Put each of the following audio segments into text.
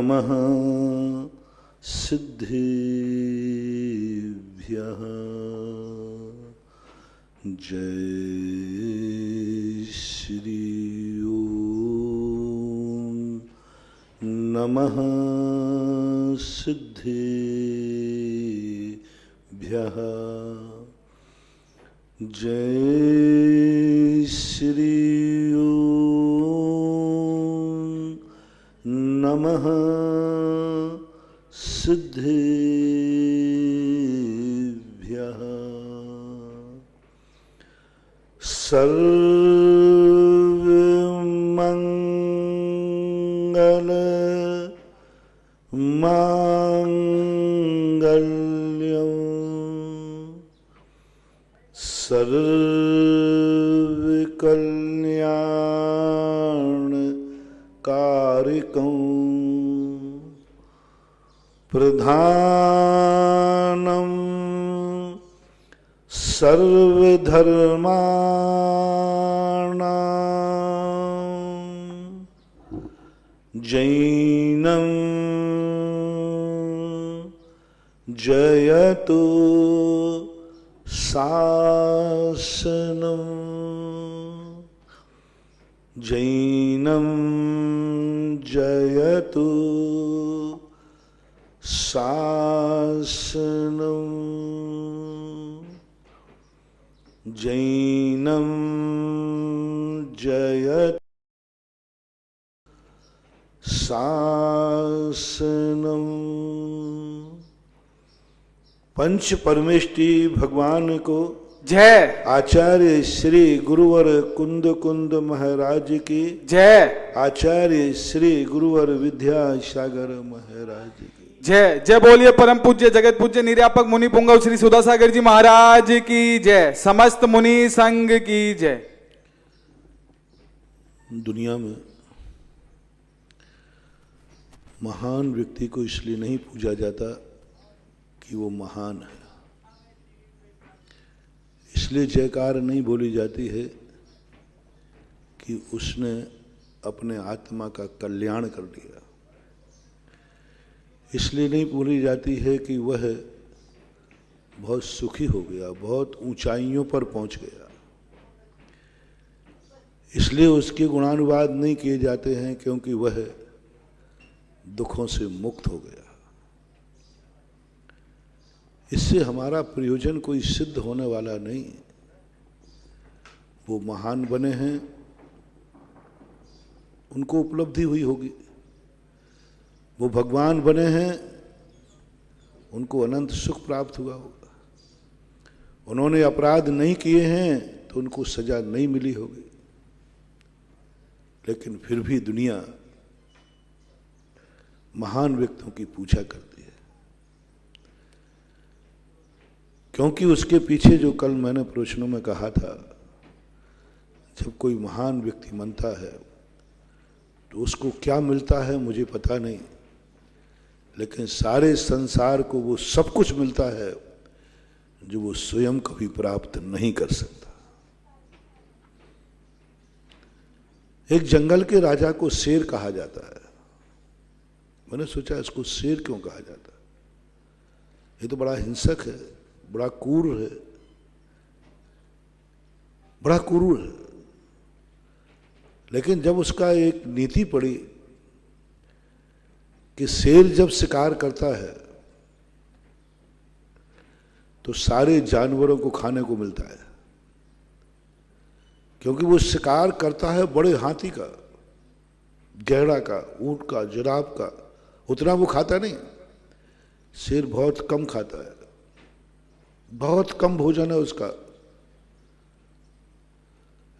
नमः सिद्धेभ्यः। जय श्री ओम नमः सिद्धेभ्यः। जय श्री ओम नमः सिद्धेभ्यः। सर्वमंगल मांगल्यं सर्वकल्याणकारिकं प्रधानं सर्वधर्माणां जैनं जयतु शासनं। जैनं जयतु शासनं। जैनं जयतु शासनं। पंच परमेष्टि भगवान को जय। आचार्य श्री गुरुवर कुंद कुंद महाराज की जय। आचार्य श्री गुरुवर विद्यासागर महाराज की जय। जय बोलिए परम पूज्य जगत पूज्य निर्यापक मुनि पुंगव श्री सुधासागर जी महाराज की जय। समस्त मुनि संघ की जय। दुनिया में महान व्यक्ति को इसलिए नहीं पूजा जाता कि वो महान है, इसलिए जयकार नहीं बोली जाती है कि उसने अपने आत्मा का कल्याण कर दिया। इसलिए नहीं बोली जाती है कि वह बहुत सुखी हो गया, बहुत ऊंचाइयों पर पहुंच गया। इसलिए उसके गुणानुवाद नहीं किए जाते हैं क्योंकि वह दुखों से मुक्त हो गया। इससे हमारा प्रयोजन कोई सिद्ध होने वाला नहीं। वो महान बने हैं, उनको उपलब्धि हुई होगी। वो भगवान बने हैं, उनको अनंत सुख प्राप्त हुआ होगा। उन्होंने अपराध नहीं किए हैं तो उनको सजा नहीं मिली होगी। लेकिन फिर भी दुनिया महान व्यक्तियों की पूजा करती है, क्योंकि उसके पीछे जो कल मैंने प्रवचनों में कहा था, जब कोई महान व्यक्ति बनता है तो उसको क्या मिलता है मुझे पता नहीं, लेकिन सारे संसार को वो सब कुछ मिलता है जो वो स्वयं कभी प्राप्त नहीं कर सकता। एक जंगल के राजा को शेर कहा जाता है। मैंने सोचा इसको शेर क्यों कहा जाता है, ये तो बड़ा हिंसक है, बड़ा क्रूर है, बड़ा क्रूर है। लेकिन जब उसका एक नीति पड़ी कि शेर जब शिकार करता है तो सारे जानवरों को खाने को मिलता है, क्योंकि वो शिकार करता है बड़े हाथी का, गैड़ा का, ऊंट का, जिराफ का। उतना वो खाता नहीं, शेर बहुत कम खाता है, बहुत कम भोजन है उसका,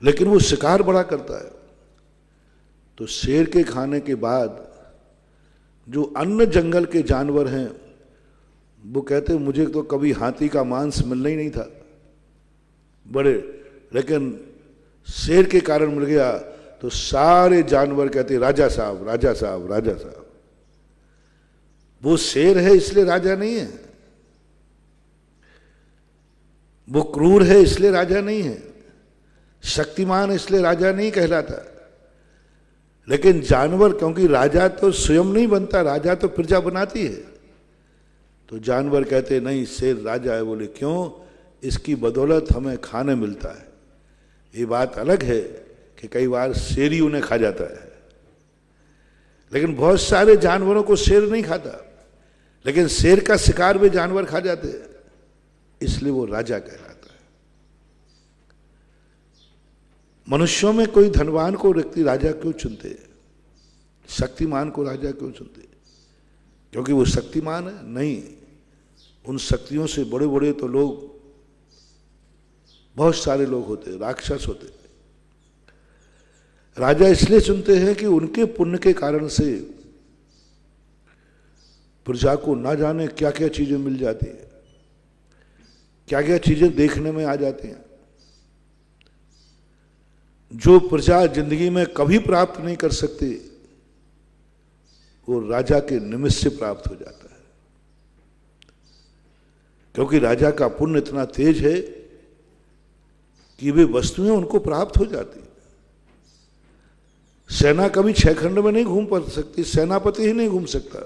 लेकिन वो शिकार बड़ा करता है। तो शेर के खाने के बाद जो अन्य जंगल के जानवर हैं वो कहते मुझे तो कभी हाथी का मांस मिलना ही नहीं था बड़े, लेकिन शेर के कारण मिल गया। तो सारे जानवर कहते राजा साहब, राजा साहब, राजा साहब। वो शेर है इसलिए राजा नहीं है, वो क्रूर है इसलिए राजा नहीं है, शक्तिमान इसलिए राजा नहीं कहलाता। लेकिन जानवर, क्योंकि राजा तो स्वयं नहीं बनता, राजा तो प्रजा बनाती है, तो जानवर कहते नहीं शेर राजा है। बोले क्यों? इसकी बदौलत हमें खाने मिलता है। ये बात अलग है कि कई बार शेर ही उन्हें खा जाता है, लेकिन बहुत सारे जानवरों को शेर नहीं खाता, लेकिन शेर का शिकार भी जानवर खा जाते हैं, इसलिए वो राजा कहलाता है। मनुष्यों में कोई धनवान को व्यक्ति राजा क्यों चुनते हैं, शक्तिमान को राजा क्यों चुनते हैं? क्योंकि वो शक्तिमान है? नहीं, उन शक्तियों से बड़े बड़े तो लोग, बहुत सारे लोग होते, राक्षस होते। राजा इसलिए चुनते हैं कि उनके पुण्य के कारण से प्रजा को ना जाने क्या क्या चीजें मिल जाती है, क्या क्या चीजें देखने में आ जाती हैं, जो प्रजा जिंदगी में कभी प्राप्त नहीं कर सकती, वो राजा के निमित्त से प्राप्त हो जाता है। क्योंकि राजा का पुण्य इतना तेज है कि वे वस्तुएं उनको प्राप्त हो जाती। सेना कभी 6 खंड में नहीं घूम पा सकती, सेनापति ही नहीं घूम सकता,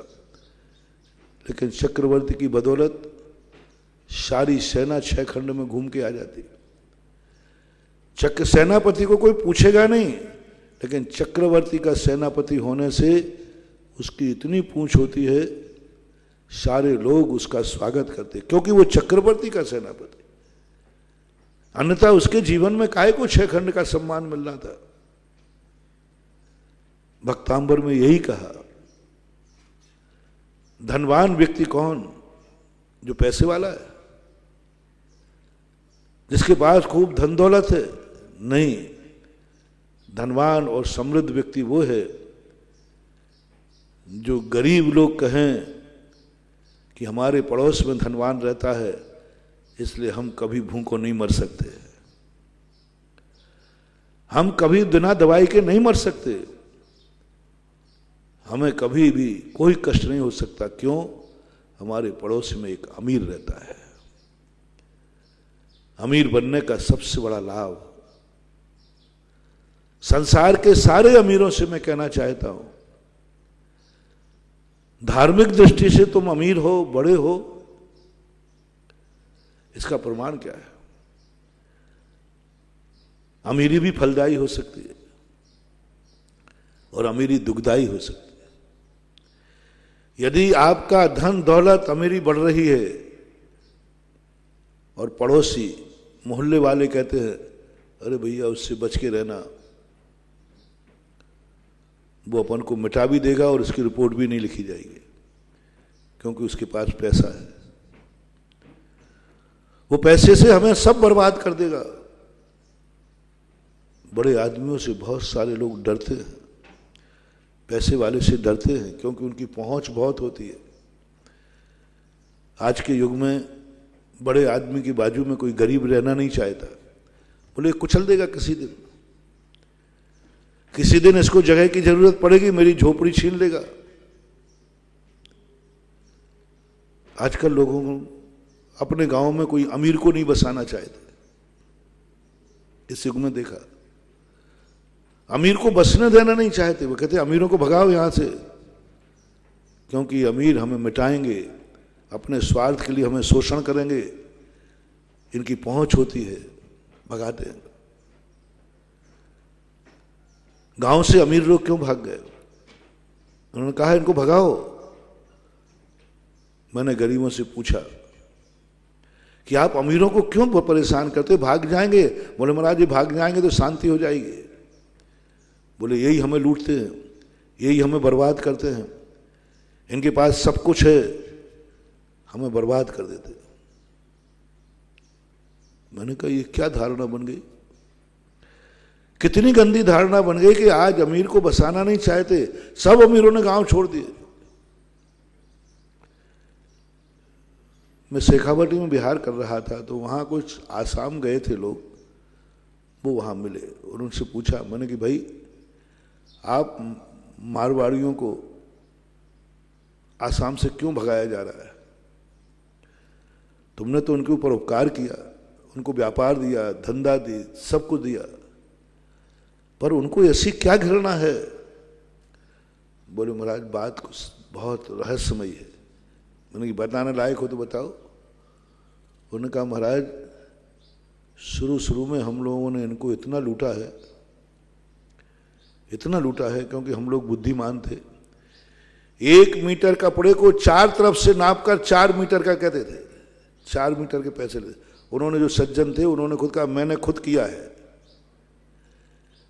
लेकिन चक्रवर्ती की बदौलत सारी सेना 6 खंड में घूम के आ जाती। सेनापति को कोई पूछेगा नहीं, लेकिन चक्रवर्ती का सेनापति होने से उसकी इतनी पूंछ होती है, सारे लोग उसका स्वागत करते, क्योंकि वो चक्रवर्ती का सेनापति। अन्यथा उसके जीवन में काहे को 6 खंड का सम्मान मिलना था। भक्तांबर में यही कहा, धनवान व्यक्ति कौन? जो पैसे वाला है, जिसके पास खूब धन दौलत है? नहीं, धनवान और समृद्ध व्यक्ति वो है जो गरीब लोग कहें कि हमारे पड़ोस में धनवान रहता है, इसलिए हम कभी भूखों नहीं मर सकते, हम कभी बिना दवाई के नहीं मर सकते, हमें कभी भी कोई कष्ट नहीं हो सकता। क्यों? हमारे पड़ोस में एक अमीर रहता है। अमीर बनने का सबसे बड़ा लाभ, संसार के सारे अमीरों से मैं कहना चाहता हूं, धार्मिक दृष्टि से तुम अमीर हो, बड़े हो, इसका प्रमाण क्या है? अमीरी भी फलदायी हो सकती है और अमीरी दुखदायी हो सकती है। यदि आपका धन दौलत अमीरी बढ़ रही है और पड़ोसी मोहल्ले वाले कहते हैं अरे भैया उससे बच के रहना, वो अपन को मिटा भी देगा और उसकी रिपोर्ट भी नहीं लिखी जाएगी, क्योंकि उसके पास पैसा है, वो पैसे से हमें सब बर्बाद कर देगा। बड़े आदमियों से बहुत सारे लोग डरते हैं, पैसे वाले से डरते हैं, क्योंकि उनकी पहुंच बहुत होती है। आज के युग में बड़े आदमी की बाजू में कोई गरीब रहना नहीं चाहता, बोले कुचल देगा किसी दिन, किसी दिन इसको जगह की जरूरत पड़ेगी, मेरी झोपड़ी छीन लेगा। आजकल लोगों को अपने गांव में कोई अमीर को नहीं बसाना चाहते, इस युग में देखा, अमीर को बसने देना नहीं चाहते। वो कहते अमीरों को भगाओ यहां से, क्योंकि अमीर हमें मिटाएंगे, अपने स्वार्थ के लिए हमें शोषण करेंगे, इनकी पहुंच होती है, भगाते हैं। गांव से अमीर लोग क्यों भाग गए? उन्होंने कहा इनको भगाओ। मैंने गरीबों से पूछा कि आप अमीरों को क्यों परेशान करते, भाग जाएंगे? बोले महाराज ये भाग जाएंगे तो शांति हो जाएगी। बोले यही हमें लूटते हैं, यही हमें बर्बाद करते हैं, इनके पास सब कुछ है, हमें बर्बाद कर देते। मैंने कहा ये क्या धारणा बन गई, कितनी गंदी धारणा बन गई कि आज अमीर को बसाना नहीं चाहते, सब अमीरों ने गांव छोड़ दिए। मैं शेखावाटी में बिहार कर रहा था, तो वहां कुछ आसाम गए थे लोग, वो वहां मिले और उनसे पूछा मैंने कि भाई आप मारवाड़ियों को आसाम से क्यों भगाया जा रहा है? तुमने तो उनके ऊपर उपकार किया, उनको व्यापार दिया, धंधा दी, सब कुछ दिया, पर उनको ऐसी क्या घृणा है बोले महाराज बात कुछ बहुत रहस्यमयी है। मैंने कि बताने लायक हो तो बताओ। उन्होंने कहा महाराज शुरू में हम लोगों ने इनको इतना लूटा है, इतना लूटा है, क्योंकि हम लोग बुद्धिमान थे। 1 मीटर कपड़े को 4 तरफ से नापकर 4 मीटर का कहते थे, 4 मीटर के पैसे लेते। उन्होंने जो सज्जन थे उन्होंने खुद कहा मैंने खुद किया है।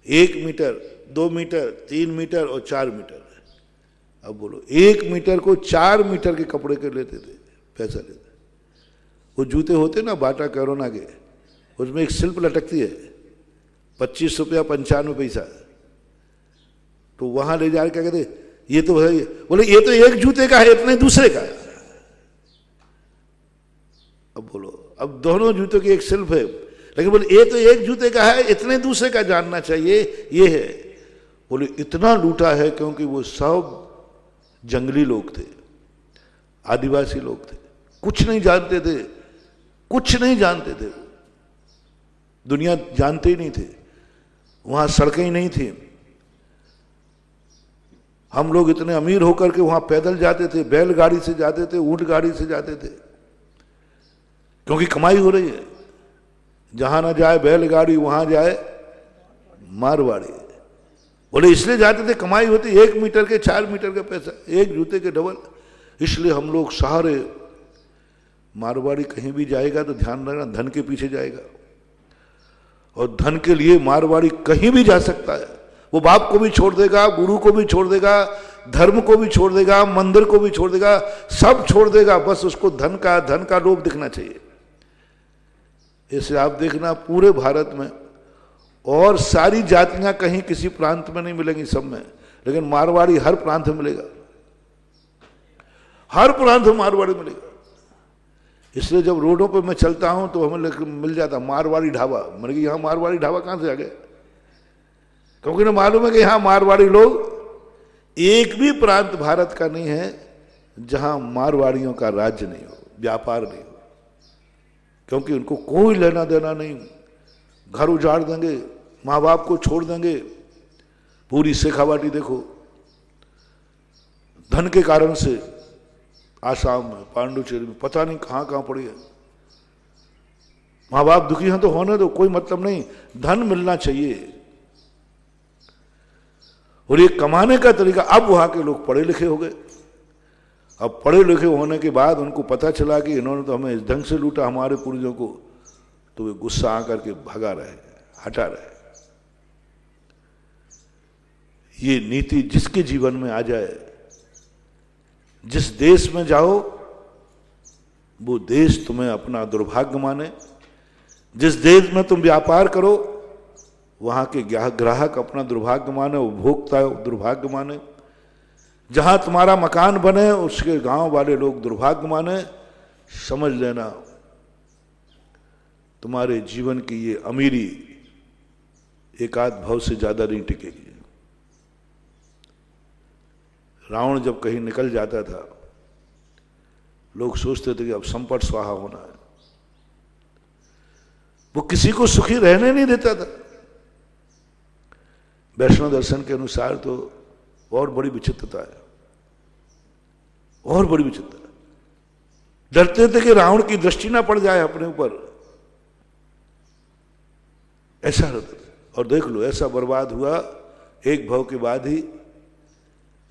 1 मीटर, 2 मीटर, 3 मीटर और 4 मीटर। अब बोलो 1 मीटर को 4 मीटर के कपड़े के लेते थे, पैसा लेते। वो जूते होते ना बाटा कैरोना के, उसमें एक शिल्प लटकती है 25 रुपया 95 पैसा। तो वहां ले जाकर क्या कहते ये तो है, बोले ये तो एक जूते का है, इतने दूसरे का है। अब बोलो अब दोनों जूतों की एक शिल्प है, लेकिन बोले ये तो एक जूते का है, इतने दूसरे का जानना चाहिए, ये है। बोले इतना लूटा है क्योंकि वो सब जंगली लोग थे, आदिवासी लोग थे, कुछ नहीं जानते थे, कुछ नहीं जानते थे, दुनिया जानते ही नहीं थे, वहां सड़कें ही नहीं थी। हम लोग इतने अमीर होकर के वहां पैदल जाते थे, बैलगाड़ी से जाते थे, ऊंट गाड़ी से जाते थे, क्योंकि कमाई हो रही है। जहां ना जाए बैलगाड़ी वहां जाए मारवाड़ी। बोले इसलिए जाते थे कमाई होती, 1 मीटर के 4 मीटर का पैसा, एक जूते के डबल। इसलिए हम लोग सहारे, मारवाड़ी कहीं भी जाएगा तो ध्यान रखना धन के पीछे जाएगा, और धन के लिए मारवाड़ी कहीं भी जा सकता है। वो बाप को भी छोड़ देगा, गुरु को भी छोड़ देगा, धर्म को भी छोड़ देगा, मंदिर को भी छोड़ देगा, सब छोड़ देगा, बस उसको धन का लोभ दिखना चाहिए। इसे आप देखना पूरे भारत में, और सारी जातियां कहीं किसी प्रांत में नहीं मिलेंगी, सब में, लेकिन मारवाड़ी हर प्रांत में मिलेगा, हर प्रांत में मारवाड़ी मिलेगा। इसलिए जब रोडों पे मैं चलता हूं तो हमें मिल जाता मारवाड़ी ढाबा। मैंने कहा यहां मारवाड़ी ढाबा कहां से आ गया? क्योंकि ना मालूम है कि यहां मारवाड़ी लोग एक भी प्रांत भारत का नहीं है जहां मारवाड़ियों का राज्य नहीं हो, व्यापार नहीं हो, क्योंकि उनको कोई लेना देना नहीं। घर उजाड़ देंगे, माँ बाप को छोड़ देंगे। पूरी शेखावाटी देखो, धन के कारण से आसाम में, पांडुचेरी में, पता नहीं कहां कहां पड़ी है। माँ बाप दुखी हैं तो होने दो, कोई मतलब नहीं, धन मिलना चाहिए। और ये कमाने का तरीका, अब वहां के लोग पढ़े लिखे हो गए। अब पढ़े लिखे होने के बाद उनको पता चला कि इन्होंने तो हमें इस ढंग से लूटा हमारे पूर्वजों को, तो वे गुस्सा आकर के भगा रहे, हटा रहे। ये नीति जिसके जीवन में आ जाए, जिस देश में जाओ वो देश तुम्हें अपना दुर्भाग्य माने। जिस देश में तुम व्यापार करो वहां के ग्राहक अपना दुर्भाग्य माने, उपभोक्ता दुर्भाग्य माने। जहां तुम्हारा मकान बने उसके गांव वाले लोग दुर्भाग्य माने। समझ लेना तुम्हारे जीवन की ये अमीरी एकाध भाव से ज्यादा नहीं टिकेगी। रावण जब कहीं निकल जाता था लोग सोचते थे कि अब संपट स्वाहा होना है। वो किसी को सुखी रहने नहीं देता था। वैष्णव दर्शन के अनुसार तो और बड़ी विचित्रता है, और बड़ी विचित्रता। डरते थे कि रावण की दृष्टि ना पड़ जाए अपने ऊपर, ऐसा रहता था। और देख लो ऐसा बर्बाद हुआ, एक भाव के बाद ही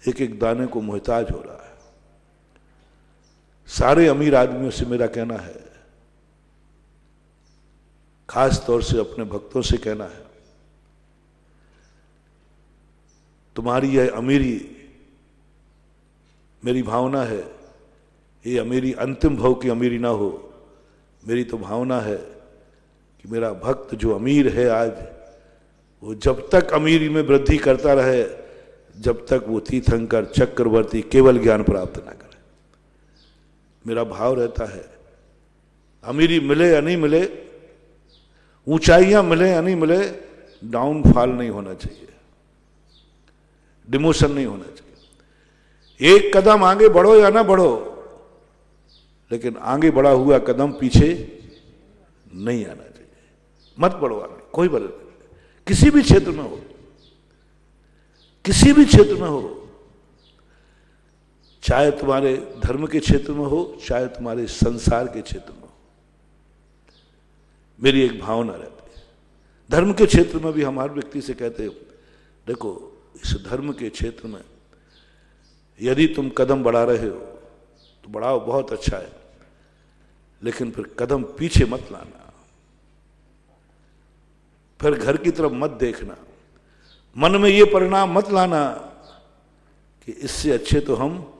एक एक दाने को मोहताज हो रहा है। सारे अमीर आदमियों से मेरा कहना है, खास तौर से अपने भक्तों से कहना है, तुम्हारी यह अमीरी, मेरी भावना है ये अमीरी अंतिम भाव की अमीरी ना हो। मेरी तो भावना है कि मेरा भक्त जो अमीर है आज, वो जब तक अमीरी में वृद्धि करता रहे, जब तक वो तीर्थंकर चक्रवर्ती केवल ज्ञान प्राप्त ना करे। मेरा भाव रहता है अमीरी मिले या नहीं मिले, ऊंचाइयां मिले या नहीं मिले, डाउनफॉल नहीं होना चाहिए, डिमोशन नहीं होना चाहिए। एक कदम आगे बढ़ो या ना बढ़ो, लेकिन आगे बढ़ा हुआ कदम पीछे नहीं आना चाहिए। मत बढ़ो आगे, कोई बदल नहीं, किसी भी क्षेत्र में हो, किसी भी क्षेत्र में हो, चाहे तुम्हारे धर्म के क्षेत्र में हो, चाहे तुम्हारे संसार के क्षेत्र में हो। मेरी एक भावना रहती है, धर्म के क्षेत्र में भी हम हर व्यक्ति से कहते हैं, देखो इस धर्म के क्षेत्र में यदि तुम कदम बढ़ा रहे हो तो बढ़ाओ, बहुत अच्छा है, लेकिन फिर कदम पीछे मत लाना, फिर घर की तरफ मत देखना, मन में ये परिणाम मत लाना कि इससे अच्छे तो हम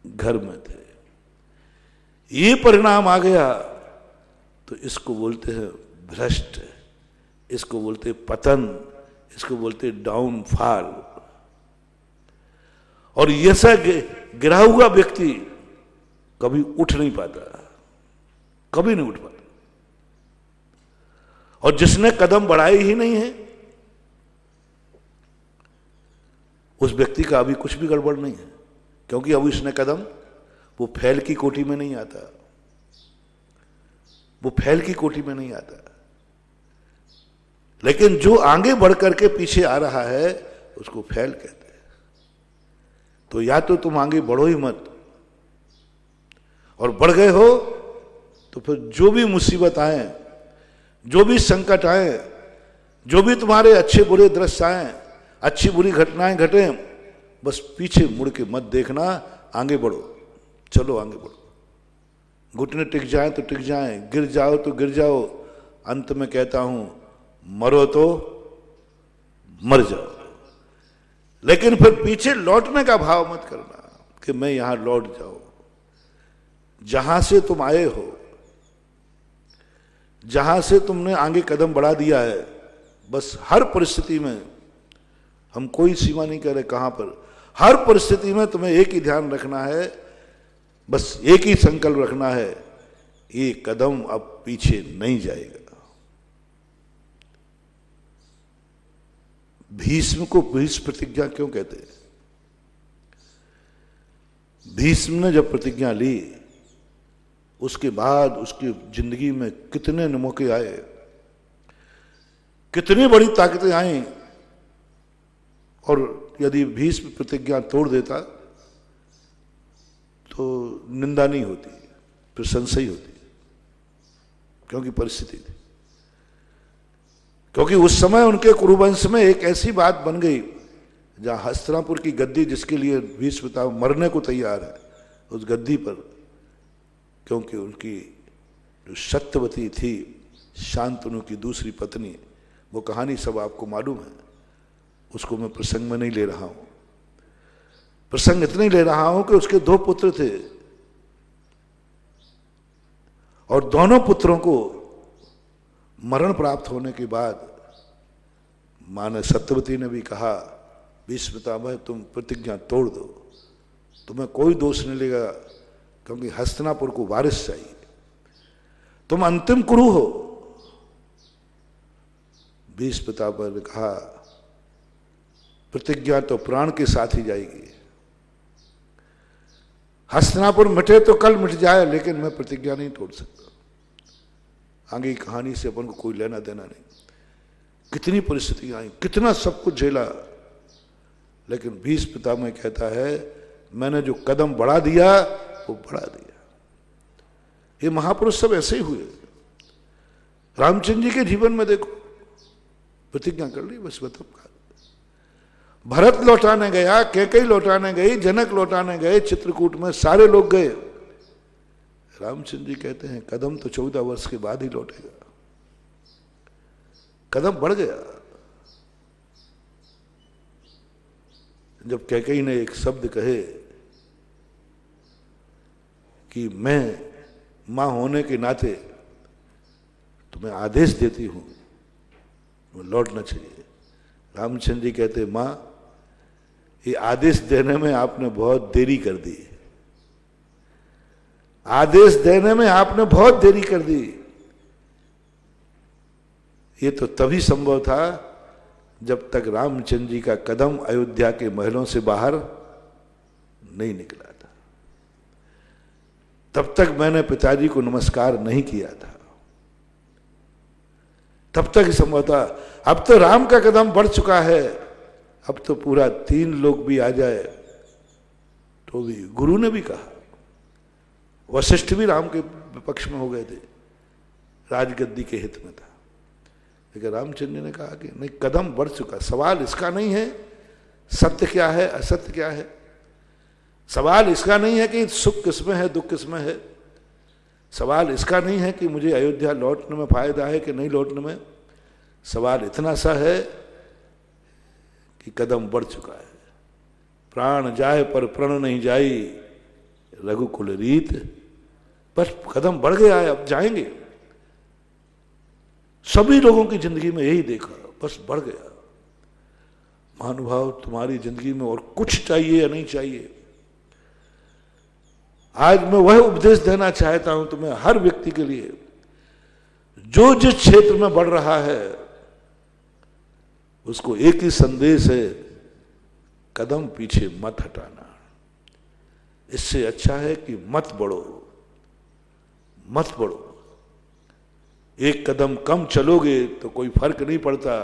घर में थे। ये परिणाम आ गया तो इसको बोलते हैं भ्रष्ट, इसको बोलते हैं पतन, इसको बोलते हैं डाउनफॉल। और ऐसा गिरा हुआ व्यक्ति कभी उठ नहीं पाता, कभी नहीं उठ पाता। और जिसने कदम बढ़ाए ही नहीं है उस व्यक्ति का अभी कुछ भी गड़बड़ नहीं है, क्योंकि अभी उसने कदम, वो फैल की कोटि में नहीं आता, वो फैल की कोटि में नहीं आता। लेकिन जो आगे बढ़ करके पीछे आ रहा है उसको फैल कहते हैं। तो या तो तुम आगे बढ़ो ही मत, और बढ़ गए हो तो फिर जो भी मुसीबत आए, जो भी संकट आए, जो भी तुम्हारे अच्छे बुरे दृश्य आए, अच्छी बुरी घटनाएं घटे, बस पीछे मुड़ के मत देखना, आगे बढ़ो, चलो आगे बढ़ो। घुटने टिक जाए तो टिक जाए, गिर जाओ तो गिर जाओ, अंत में कहता हूं मरो तो मर जाओ। लेकिन फिर पीछे लौटने का भाव मत करना कि मैं यहां लौट जाऊं। जहां से तुम आए हो, जहां से तुमने आगे कदम बढ़ा दिया है, बस हर परिस्थिति में, हम कोई सीमा नहीं कह रहे कहां पर, हर परिस्थिति में तुम्हें एक ही ध्यान रखना है, बस एक ही संकल्प रखना है, ये कदम अब पीछे नहीं जाएगा। भीष्म को भीष्म प्रतिज्ञा क्यों कहते हैं? भीष्म ने जब प्रतिज्ञा ली उसके बाद उसकी जिंदगी में कितने मौके आए, कितनी बड़ी ताकतें आई, और यदि भीष्म प्रतिज्ञा तोड़ देता तो निंदा नहीं होती, प्रशंसा ही होती, क्योंकि परिस्थिति थी। क्योंकि उस समय उनके कुरुवंश में एक ऐसी बात बन गई जहां हस्तिनापुर की गद्दी, जिसके लिए भीष्म पिता मरने को तैयार है, उस गद्दी पर, क्योंकि उनकी जो सत्यवती थी, शांतनु की दूसरी पत्नी, वो कहानी सब आपको मालूम है, उसको मैं प्रसंग में नहीं ले रहा हूं। प्रसंग इतने ले रहा हूं कि उसके 2 पुत्र थे, और दोनों पुत्रों को मरण प्राप्त होने के बाद मां ने, सत्यवती ने भी कहा, भीष्म पितामह तुम प्रतिज्ञा तोड़ दो, तुम्हें कोई दोष नहीं लेगा, क्योंकि हस्तिनापुर को वारिस चाहिए, तुम अंतिम कुरु हो। भीष्म पितामह ने कहा प्रतिज्ञा तो प्राण के साथ ही जाएगी, हस्तिनापुर मिटे तो कल मिट जाए, लेकिन मैं प्रतिज्ञा नहीं तोड़ सकता। आगे की कहानी से अपन को कोई लेना देना नहीं। कितनी परिस्थितियां आई, कितना सब कुछ झेला, लेकिन भीष्म पितामह कहता है मैंने जो कदम बढ़ा दिया वो बढ़ा दिया। ये महापुरुष सब ऐसे ही हुए। रामचंद्र जी के जीवन में देखो, प्रतिज्ञा कर ली, बस बताओ। भरत लौटाने गया, कैकेयी लौटाने गई, जनक लौटाने गए, चित्रकूट में सारे लोग गए। रामचंद्र जी कहते हैं कदम तो 14 वर्ष के बाद ही लौटेगा। कदम बढ़ गया। जब कैकेयी ने एक शब्द कहे कि मैं मां होने के नाते तुम्हें आदेश देती हूं, वो लौटना चाहिए। रामचंद्र जी कहते मां, ये आदेश देने में आपने बहुत देरी कर दी, आदेश देने में आपने बहुत देरी कर दी। ये तो तभी संभव था जब तक रामचंद्र जी का कदम अयोध्या के महलों से बाहर नहीं निकला था। तब तक मैंने पिताजी को नमस्कार नहीं किया था, तब तक ही संभव था। अब तो राम का कदम बढ़ चुका है, अब तो पूरा 3 लोग भी आ जाए तो भी गुरु ने भी कहा, वशिष्ठ भी राम के पक्ष में हो गए थे, राजगद्दी के हित में था, लेकिन रामचंद्र ने कहा कि नहीं, कदम बढ़ चुका, सवाल इसका नहीं है सत्य क्या है असत्य क्या है, सवाल इसका नहीं है कि सुख किसमें है दुख किसमें है, सवाल इसका नहीं है कि मुझे अयोध्या लौटने में फायदा है कि नहीं लौटने में, सवाल इतना सा है कि कदम बढ़ चुका है। प्राण जाए पर प्रण नहीं जाई, रघुकुल रीत, बस कदम बढ़ गया है, अब जाएंगे। सभी लोगों की जिंदगी में यही देखा, बस बढ़ गया। महानुभाव, तुम्हारी जिंदगी में और कुछ चाहिए या नहीं चाहिए? आज मैं वह उपदेश देना चाहता हूं तुम्हें, हर व्यक्ति के लिए, जो जिस क्षेत्र में बढ़ रहा है उसको एक ही संदेश है, कदम पीछे मत हटाना। इससे अच्छा है कि मत बढ़ो, मत बढ़ो। एक कदम कम चलोगे तो कोई फर्क नहीं पड़ता,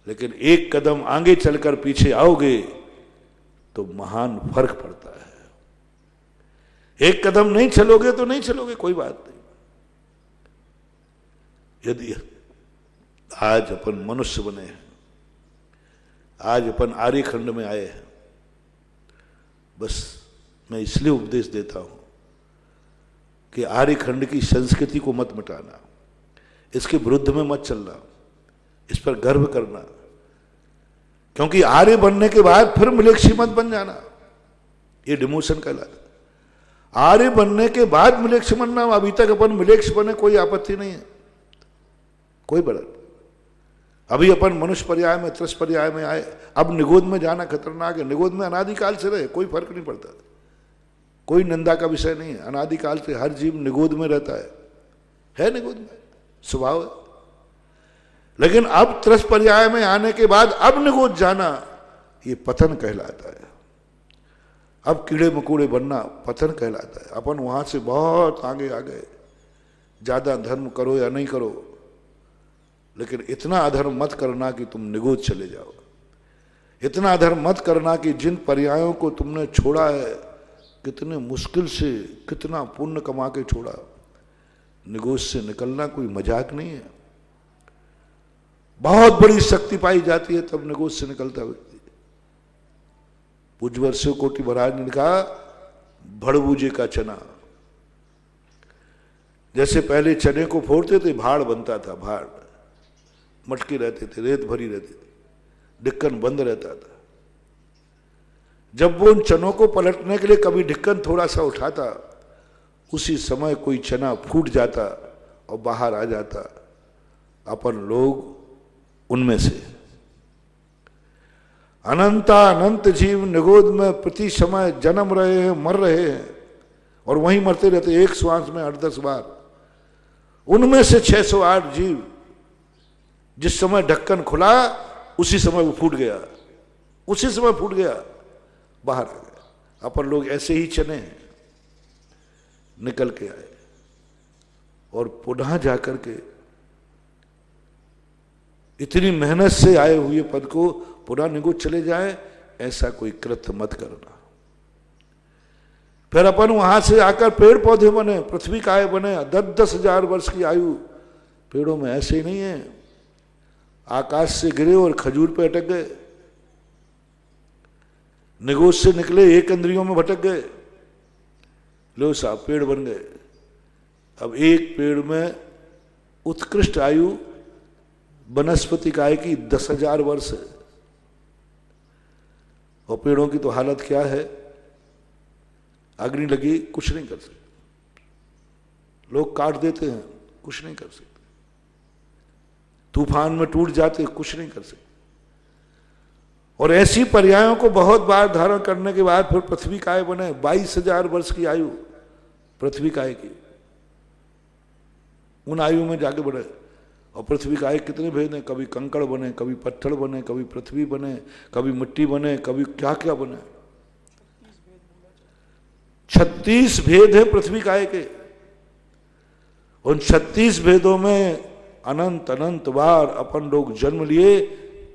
लेकिन एक कदम आगे चलकर पीछे आओगे तो महान फर्क पड़ता है। एक कदम नहीं चलोगे तो नहीं चलोगे, कोई बात नहीं। यदि आज अपन मनुष्य बने हैं, आज अपन आर्यखंड में आए हैं, बस मैं इसलिए उपदेश देता हूं कि आर्यखंड की संस्कृति को मत मिटाना, इसके विरुद्ध में मत चलना, इस पर गर्व करना, क्योंकि आर्य बनने के बाद फिर मिलेक्षी मत बन जाना, ये डिमोशन कहलाता। आर्य बनने के बाद मिलेक्ष बनना, अभी तक अपन मिलेक्ष बने, कोई आपत्ति नहीं है, कोई बड़ा। अभी अपन मनुष्य पर्याय में, त्रस पर्याय में आए, अब निगोद में जाना खतरनाक है। निगोद में अनादिकाल से रहे, कोई फर्क नहीं पड़ता, कोई निंदा का विषय नहीं है। अनादिकाल से हर जीव निगोद में रहता है निगोद में, स्वभाव है। लेकिन अब त्रस पर्याय में आने के बाद अब निगोद जाना, ये पतन कहलाता है। अब कीड़े मकोड़े बनना पतन कहलाता है। अपन वहां से बहुत आगे आ गए। ज्यादा धर्म करो या नहीं करो, लेकिन इतना अधर्म मत करना कि तुम निगोद चले जाओ। इतना अधर्म मत करना कि जिन पर्यायों को तुमने छोड़ा है, कितने मुश्किल से, कितना पुण्य कमा के छोड़ा। निगोद से निकलना कोई मजाक नहीं है, बहुत बड़ी शक्ति पाई जाती है तब निगोद से निकलता व्यक्ति। पूज्यवर शिव कोटि महाराज ने कहा, भड़बूजे का चना, जैसे पहले चने को फोड़ते थे भाड़ बनता था, भाड़, मटके रहते थे, रेत भरी रहती थी, ढक्कन बंद रहता था। जब वो उन चनों को पलटने के लिए कभी ढक्कन थोड़ा सा उठाता, उसी समय कोई चना फूट जाता और बाहर आ जाता। अपन लोग उनमें से। अनंत जीव निगोद में प्रति समय जन्म रहे हैं, मर रहे हैं, और वहीं मरते रहते, एक श्वास में 8-10 बार। उनमें से 608 जीव, जिस समय ढक्कन खुला उसी समय वो फूट गया, उसी समय फूट गया, बाहर आ गया। अपन लोग ऐसे ही चने हैं, निकल के आए और पुनः जाकर के इतनी मेहनत से आए हुए पद को पुनः निगोद चले जाए, ऐसा कोई कृत्य मत करना। फिर अपन वहां से आकर पेड़ पौधे बने, पृथ्वी काय बने, 10-10 हजार वर्ष की आयु। पेड़ों में ऐसे ही नहीं है, आकाश से गिरे और खजूर पे अटक गए, निगोद से निकले, एक इंद्रियों में भटक गए, लो साहब पेड़ बन गए। अब एक पेड़ में उत्कृष्ट आयु वनस्पति काय की 10,000 वर्ष है, और पेड़ों की तो हालत क्या है, अग्नि लगी कुछ नहीं कर सकते, लोग काट देते हैं कुछ नहीं कर सकते, तूफान में टूट जाते कुछ नहीं कर सकते। और ऐसी पर्यायों को बहुत बार धारण करने के बाद फिर पृथ्वी काय बने, 22,000 वर्ष की आयु पृथ्वी काय की। उन आयु में जाके बढ़े। और पृथ्वी काय कितने भेद हैं, कभी कंकड़ बने, कभी पत्थर बने, कभी पृथ्वी बने, कभी मिट्टी बने, कभी क्या क्या बने। 36 भेद है पृथ्वी काय के। उन 36 भेदों में अनंत अनंत बार अपन लोग जन्म लिए,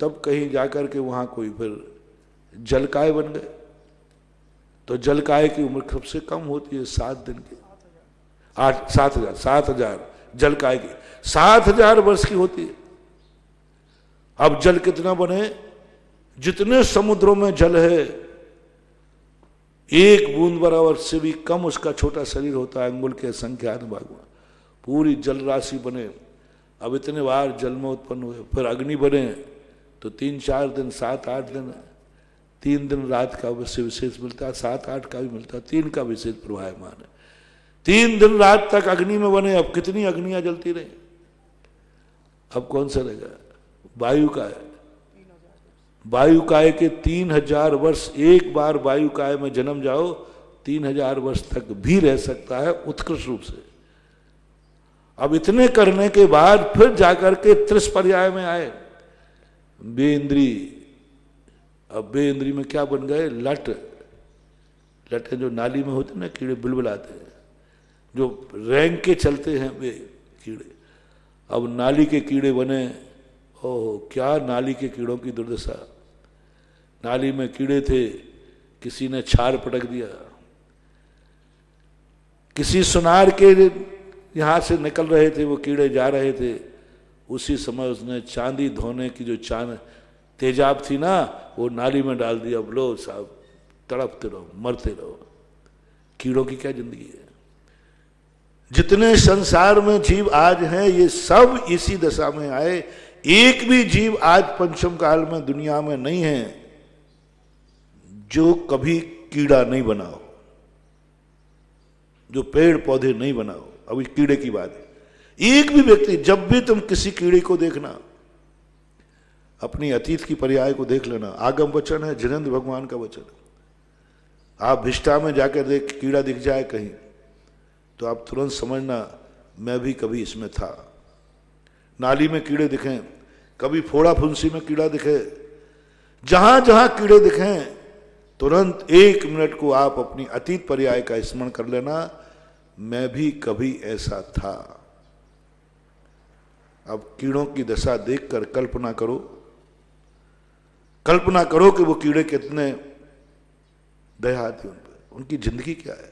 तब कहीं जाकर के वहां कोई फिर जल काय बन गए। तो जलकाय की उम्र सबसे कम होती है 7 दिन की, 7,000 जलकाय की 7,000 वर्ष की होती है। अब जल कितना बने, जितने समुद्रों में जल है एक बूंद बराबर से भी कम उसका छोटा शरीर होता है, अंगुल के संख्या भाग में पूरी जल राशि बने। अब इतने बार जल में उत्पन्न हुए, फिर अग्नि बने तो 3-4 दिन 7-8 दिन, 3 दिन रात का विशेष मिलता है, 7-8 का भी मिलता है, 3 का विशेष प्रवाहमान है। 3 दिन रात तक अग्नि में बने। अब कितनी अग्नियां जलती रही, अब कौन सा रहेगा, वायु का है। वायुकाय के 3,000 वर्ष, एक बार वायुकाय में जन्म जाओ 3,000 वर्ष तक भी रह सकता है उत्कृष्ट रूप से। अब इतने करने के बाद फिर जाकर के 30 पर्याय में आए बेइंद्री। अब बेइंद्री में क्या बन गए, लट जो नाली में होते ना कीड़े बिलबिलाते हैं, जो रैंक के चलते हैं वे कीड़े, अब नाली के कीड़े बने। ओह क्या नाली के कीड़ों की दुर्दशा। नाली में कीड़े थे, किसी ने छार पटक दिया, किसी सुनार के यहां से निकल रहे थे वो कीड़े जा रहे थे, उसी समय उसने चांदी धोने की जो तेजाब थी ना वो नाली में डाल दिया। अब लो साहब तड़पते रहो, मरते रहो। कीड़ों की क्या जिंदगी है। जितने संसार में जीव आज हैं ये सब इसी दशा में आए। एक भी जीव आज पंचम काल में दुनिया में नहीं है जो कभी कीड़ा नहीं बना हो, जो पेड़ पौधे नहीं बना हो। अभी कीड़े की बात है, एक भी व्यक्ति, जब भी तुम किसी कीड़े को देखना, अपनी अतीत की पर्याय को देख लेना। आगम वचन है, जिनेंद्र भगवान का वचन है। आप भिष्टा में जाकर देख कीड़ा दिख जाए कहीं तो आप तुरंत समझना मैं भी कभी इसमें था। नाली में कीड़े दिखें, कभी फोड़ा फुंसी में कीड़ा दिखे, जहां जहां कीड़े दिखें तुरंत 1 मिनट को आप अपनी अतीत पर्याय का स्मरण कर लेना, मैं भी कभी ऐसा था। अब कीड़ों की दशा देखकर कल्पना करो कि वो कीड़े कितने दया आती उन पर, उनकी जिंदगी क्या है।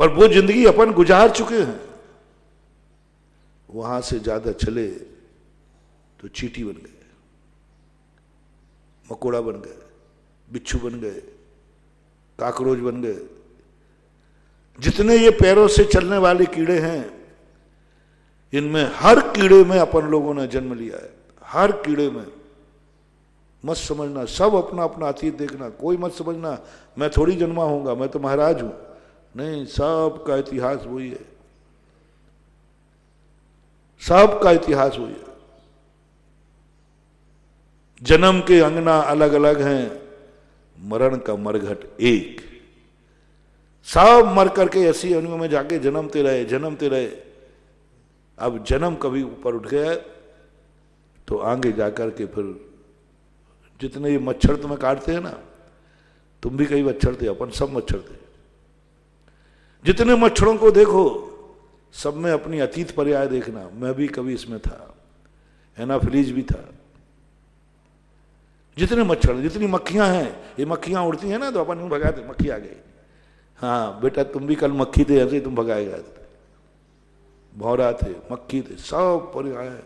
पर वो जिंदगी अपन गुजार चुके हैं। वहां से ज्यादा चले तो चींटी बन गए, मकोड़ा बन गए, बिच्छू बन गए, काकरोच बन गए। जितने ये पैरों से चलने वाले कीड़े हैं इनमें हर कीड़े में अपन लोगों ने जन्म लिया है। हर कीड़े में मत समझना, सब अपना अपना अतीत देखना। कोई मत समझना मैं थोड़ी जन्मा होऊंगा, मैं तो महाराज हूं। नहीं, सबका इतिहास वही है, सबका इतिहास वही है। जन्म के अंगना अलग अलग हैं, मरण का मरघट एक। सब मर करके ऐसी योनियों में जाके जन्मते रहे। अब जन्म कभी ऊपर उठ गया तो आगे जाकर के फिर जितने ये मच्छर तुम्हें काटते हैं ना, तुम भी कई मच्छर थे, अपन सब मच्छर थे। जितने मच्छरों को देखो सब में अपनी अतीत पर्याय देखना, मैं भी कभी इसमें था, एनाफिलीज भी था। जितने मच्छर, जितनी मक्खियां हैं, ये मक्खियां उड़ती हैं ना तो अपन यूं भगाते, मक्खी आ गई। हाँ बेटा तुम भी कल मक्खी थे, ऐसे ही तुम भगाएगा। भौरा थे, मक्खी थे, सब पर्याय।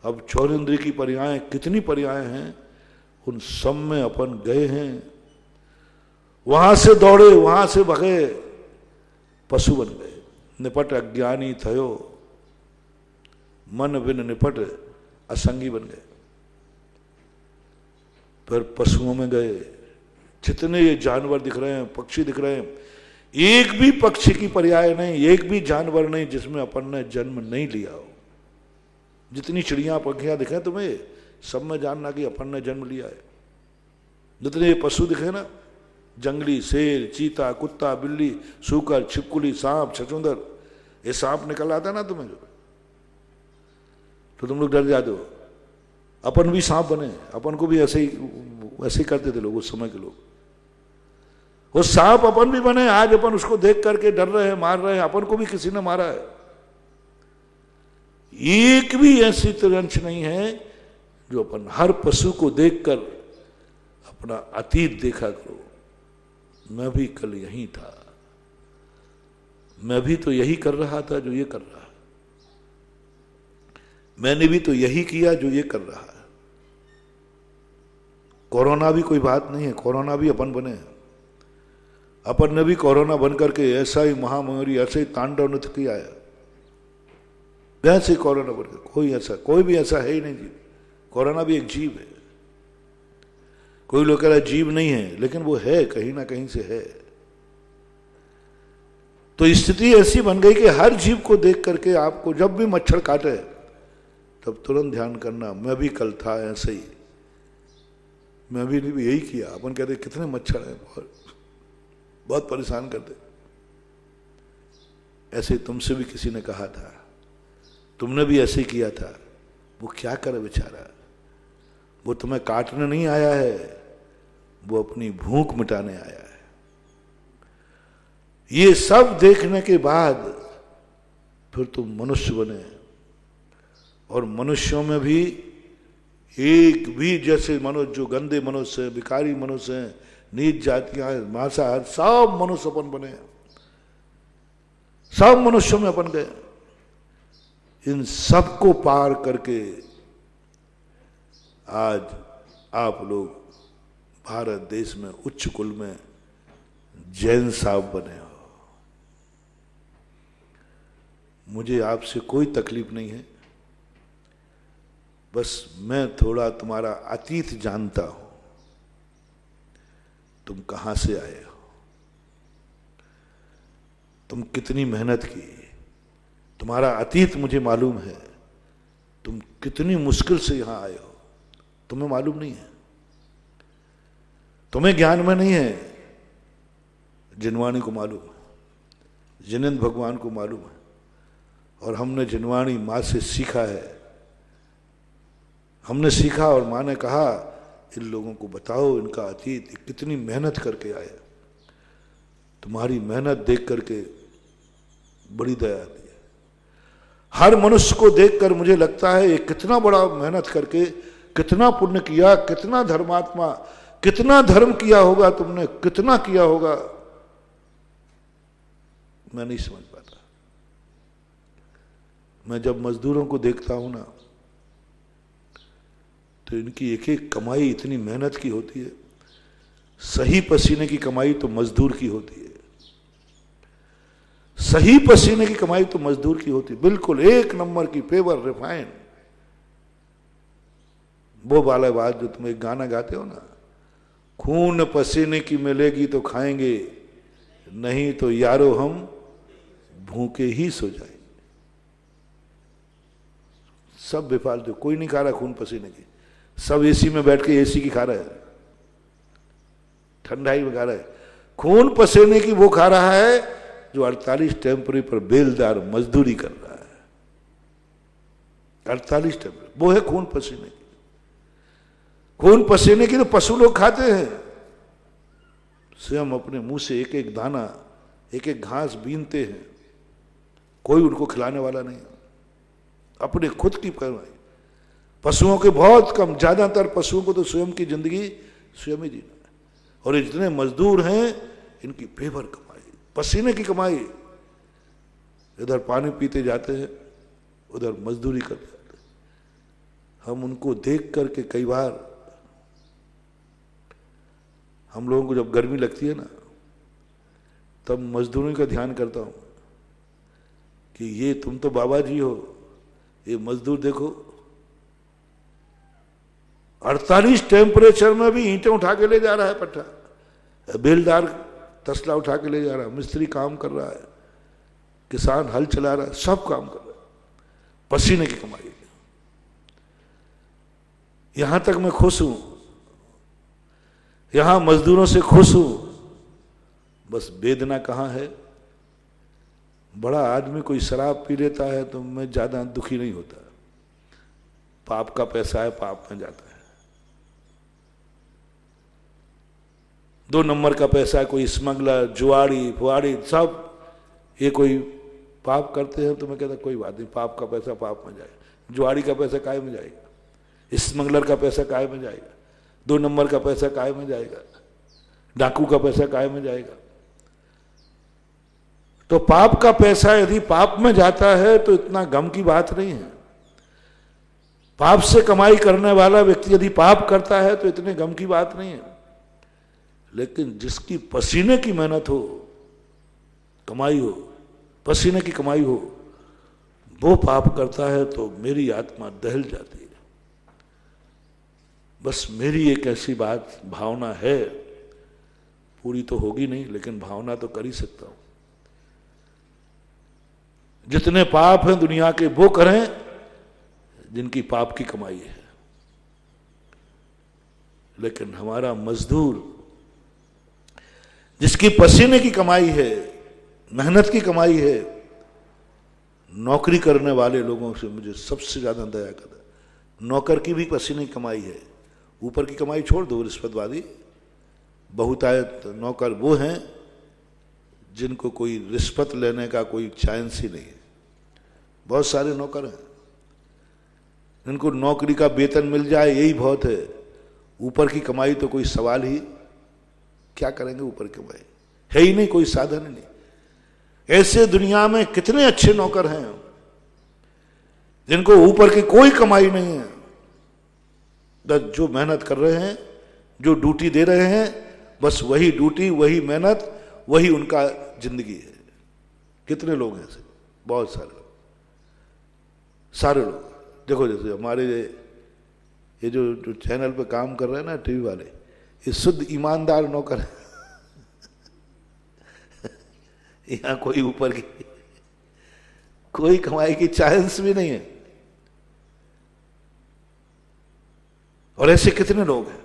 अब चौरेंद्र की पर्याय, कितनी पर्याय हैं, उन सब में अपन गए हैं। वहां से दौड़े, वहां से भगे, पशु बन गए। निपट अज्ञानी थयो, मन बिन निपट असंगी बन गए। फिर पशुओं में गए। जितने ये जानवर दिख रहे हैं, पक्षी दिख रहे हैं, एक भी पक्षी की पर्याय नहीं, एक भी जानवर नहीं जिसमें अपन ने जन्म नहीं लिया हो। जितनी चिड़िया पंखियां दिखे तुम्हें, सब में जानना कि अपन ने जन्म लिया है। जितने ये पशु दिखे ना, जंगली शेर, चीता, कुत्ता, बिल्ली, सूकर, छिपकुली, सांप, छछूंदर, ये सांप निकल आता ना तुम्हें जो, तो तुम लोग डर जाते हो। अपन भी सांप बने, अपन को भी ऐसे ही करते थे लोग उस समय के लोग। वो सांप अपन भी बने, आज अपन उसको देख करके डर रहे हैं, मार रहे हैं। अपन को भी किसी ने मारा है। एक भी ऐसी अंश नहीं है जो अपन हर पशु को देखकर अपना अतीत देखा करो। मैं भी कल यहीं था, मैं भी तो यही कर रहा था जो ये कर रहा है, मैंने भी तो यही किया जो ये कर रहा है। कोरोना भी कोई बात नहीं है, कोरोना भी अपन बने हैं। अपन ने भी कोरोना बन करके ऐसा ही महामारी, ऐसे ही तांडव नृत्य किया है, वैसे ही कोरोना बन कर कोई भी ऐसा है ही नहीं जीव। कोरोना भी एक जीव है। कोई लोग कह रहा है जीव नहीं है, लेकिन वो है, कहीं ना कहीं से है। तो स्थिति ऐसी बन गई कि हर जीव को देख करके आपको जब भी मच्छर काटे तब तुरंत ध्यान करना, मैं भी कल था ऐसे ही, मैं भी यही किया। अपन कहते कितने मच्छर हैं, बहुत परेशान करते। ऐसे तुमसे भी किसी ने कहा था, तुमने भी ऐसे किया था। वो क्या करे बेचारा, वो तुम्हें काटने नहीं आया है, वो अपनी भूख मिटाने आया है। ये सब देखने के बाद फिर तुम मनुष्य बने, और मनुष्यों में भी एक भी जैसे मनुष्य जो गंदे मनुष्य हैं, भिखारी मनुष्य हैं, नीच जातियां हैं, मांसाहार, सब मनुष्य अपन बने, सब मनुष्यों में अपन गए। इन सबको पार करके आज आप लोग भारत देश में उच्च कुल में जैन साहब बने हो। मुझे आपसे कोई तकलीफ नहीं है, बस मैं थोड़ा तुम्हारा अतीत जानता हूं, तुम कहां से आए हो, तुम कितनी मेहनत की, तुम्हारा अतीत मुझे मालूम है, तुम कितनी मुश्किल से यहां आए हो, तुम्हें मालूम नहीं है, तुम्हें ज्ञान में नहीं है। जिनवाणी को मालूम है, जिनेंद्र भगवान को मालूम है, और हमने जिनवाणी माँ से सीखा है। हमने सीखा और माँ ने कहा इन लोगों को बताओ इनका अतीत, कितनी मेहनत करके आए। तुम्हारी मेहनत देख करके बड़ी दया आती है। हर मनुष्य को देखकर मुझे लगता है ये कितना बड़ा मेहनत करके, कितना पुण्य किया, कितना धर्मात्मा, कितना धर्म किया होगा तुमने, कितना किया होगा, मैं नहीं समझ पाता। मैं जब मजदूरों को देखता हूं ना, तो इनकी एक एक कमाई इतनी मेहनत की होती है। सही पसीने की कमाई तो मजदूर की होती है, सही पसीने की कमाई तो मजदूर की होती है, बिल्कुल एक नंबर की, पेवर रिफाइन। वो वाला बात जो तुम एक गाना गाते हो ना, खून पसीने की मिलेगी तो खाएंगे, नहीं तो यारो हम भूखे ही सो जाएंगे। सब बेफालतू, कोई नहीं खा रहा खून पसीने की, सब एसी में बैठ के एसी की खा रहा है, ठंडाई में खा रहा है। खून पसीने की वो खा रहा है जो 48 टेम्परेचर पर बेलदार मजदूरी कर रहा है। 48 टेम्परेचर, वो है खून पसीने की। खून पसीने की तो पशु लोग खाते हैं, स्वयं अपने मुंह से एक एक दाना, एक एक घास बीनते हैं, कोई उनको खिलाने वाला नहीं, अपने खुद की कमाई। पशुओं के बहुत कम, ज्यादातर पशुओं को तो स्वयं की जिंदगी स्वयं ही जीना है। और जितने मजदूर हैं इनकी पेवर कमाई, पसीने की कमाई। इधर पानी पीते जाते हैं, उधर मजदूरी करते जाते हैं। हम उनको देख करके कई बार, हम लोगों को जब गर्मी लगती है ना, तब मजदूरों का ध्यान करता हूं कि ये तुम तो बाबा जी हो, ये मजदूर देखो 48 टेम्परेचर में भी ईंटें उठा के ले जा रहा है, पट्टा बेलदार तसला उठा के ले जा रहा है, मिस्त्री काम कर रहा है, किसान हल चला रहा है, सब काम कर रहा है, पसीने की कमाई। यहां तक मैं खुश हूं, यहां मजदूरों से खुश हूं, बस वेदना कहां है। बड़ा आदमी कोई शराब पी लेता है तो मैं ज्यादा दुखी नहीं होता, पाप का पैसा है, पाप में जाता है। 2 नंबर का पैसा है, कोई स्मगलर, जुआड़ी फुआड़ी, सब ये कोई पाप करते हैं तो मैं कहता कोई बात नहीं, पाप का पैसा पाप में जाएगा। जुआड़ी का पैसा काय में जाएगा, स्मगलर का पैसा काय में जाएगा, 2 नंबर का पैसा काय में जाएगा, डाकू का पैसा काय में जाएगा? तो पाप का पैसा यदि पाप में जाता है तो इतना गम की बात नहीं है। पाप से कमाई करने वाला व्यक्ति यदि पाप करता है तो इतने गम की बात नहीं है। लेकिन जिसकी पसीने की मेहनत हो, कमाई हो, पसीने की कमाई हो, वो पाप करता है तो मेरी आत्मा दहल जाती है। बस मेरी एक ऐसी बात, भावना है, पूरी तो होगी नहीं लेकिन भावना तो कर ही सकता हूं। जितने पाप हैं दुनिया के वो करें जिनकी पाप की कमाई है। लेकिन हमारा मजदूर जिसकी पसीने की कमाई है, मेहनत की कमाई है, नौकरी करने वाले लोगों से मुझे सबसे ज्यादा दया करता है। नौकर की भी पसीने की कमाई है, ऊपर की कमाई छोड़ दो, रिश्वतवादी बहुतायत नौकर वो हैं जिनको कोई रिश्वत लेने का कोई चांस ही नहीं है। बहुत सारे नौकर हैं जिनको नौकरी का वेतन मिल जाए यही बहुत है, ऊपर की कमाई तो कोई सवाल ही, क्या करेंगे ऊपर की कमाई, है ही नहीं, कोई साधन ही नहीं। ऐसे दुनिया में कितने अच्छे नौकर हैं जिनको ऊपर की कोई कमाई नहीं है, बस जो मेहनत कर रहे हैं, जो ड्यूटी दे रहे हैं, बस वही ड्यूटी, वही मेहनत, वही उनका जिंदगी है। कितने लोग हैं ऐसे? बहुत सारे लोग, सारे लोग। देखो जैसे हमारे ये जो चैनल पे काम कर रहे हैं ना टीवी वाले, ये शुद्ध ईमानदार नौकर है। यहां कोई ऊपर की कोई कमाई की चांस भी नहीं है। और ऐसे कितने लोग हैं।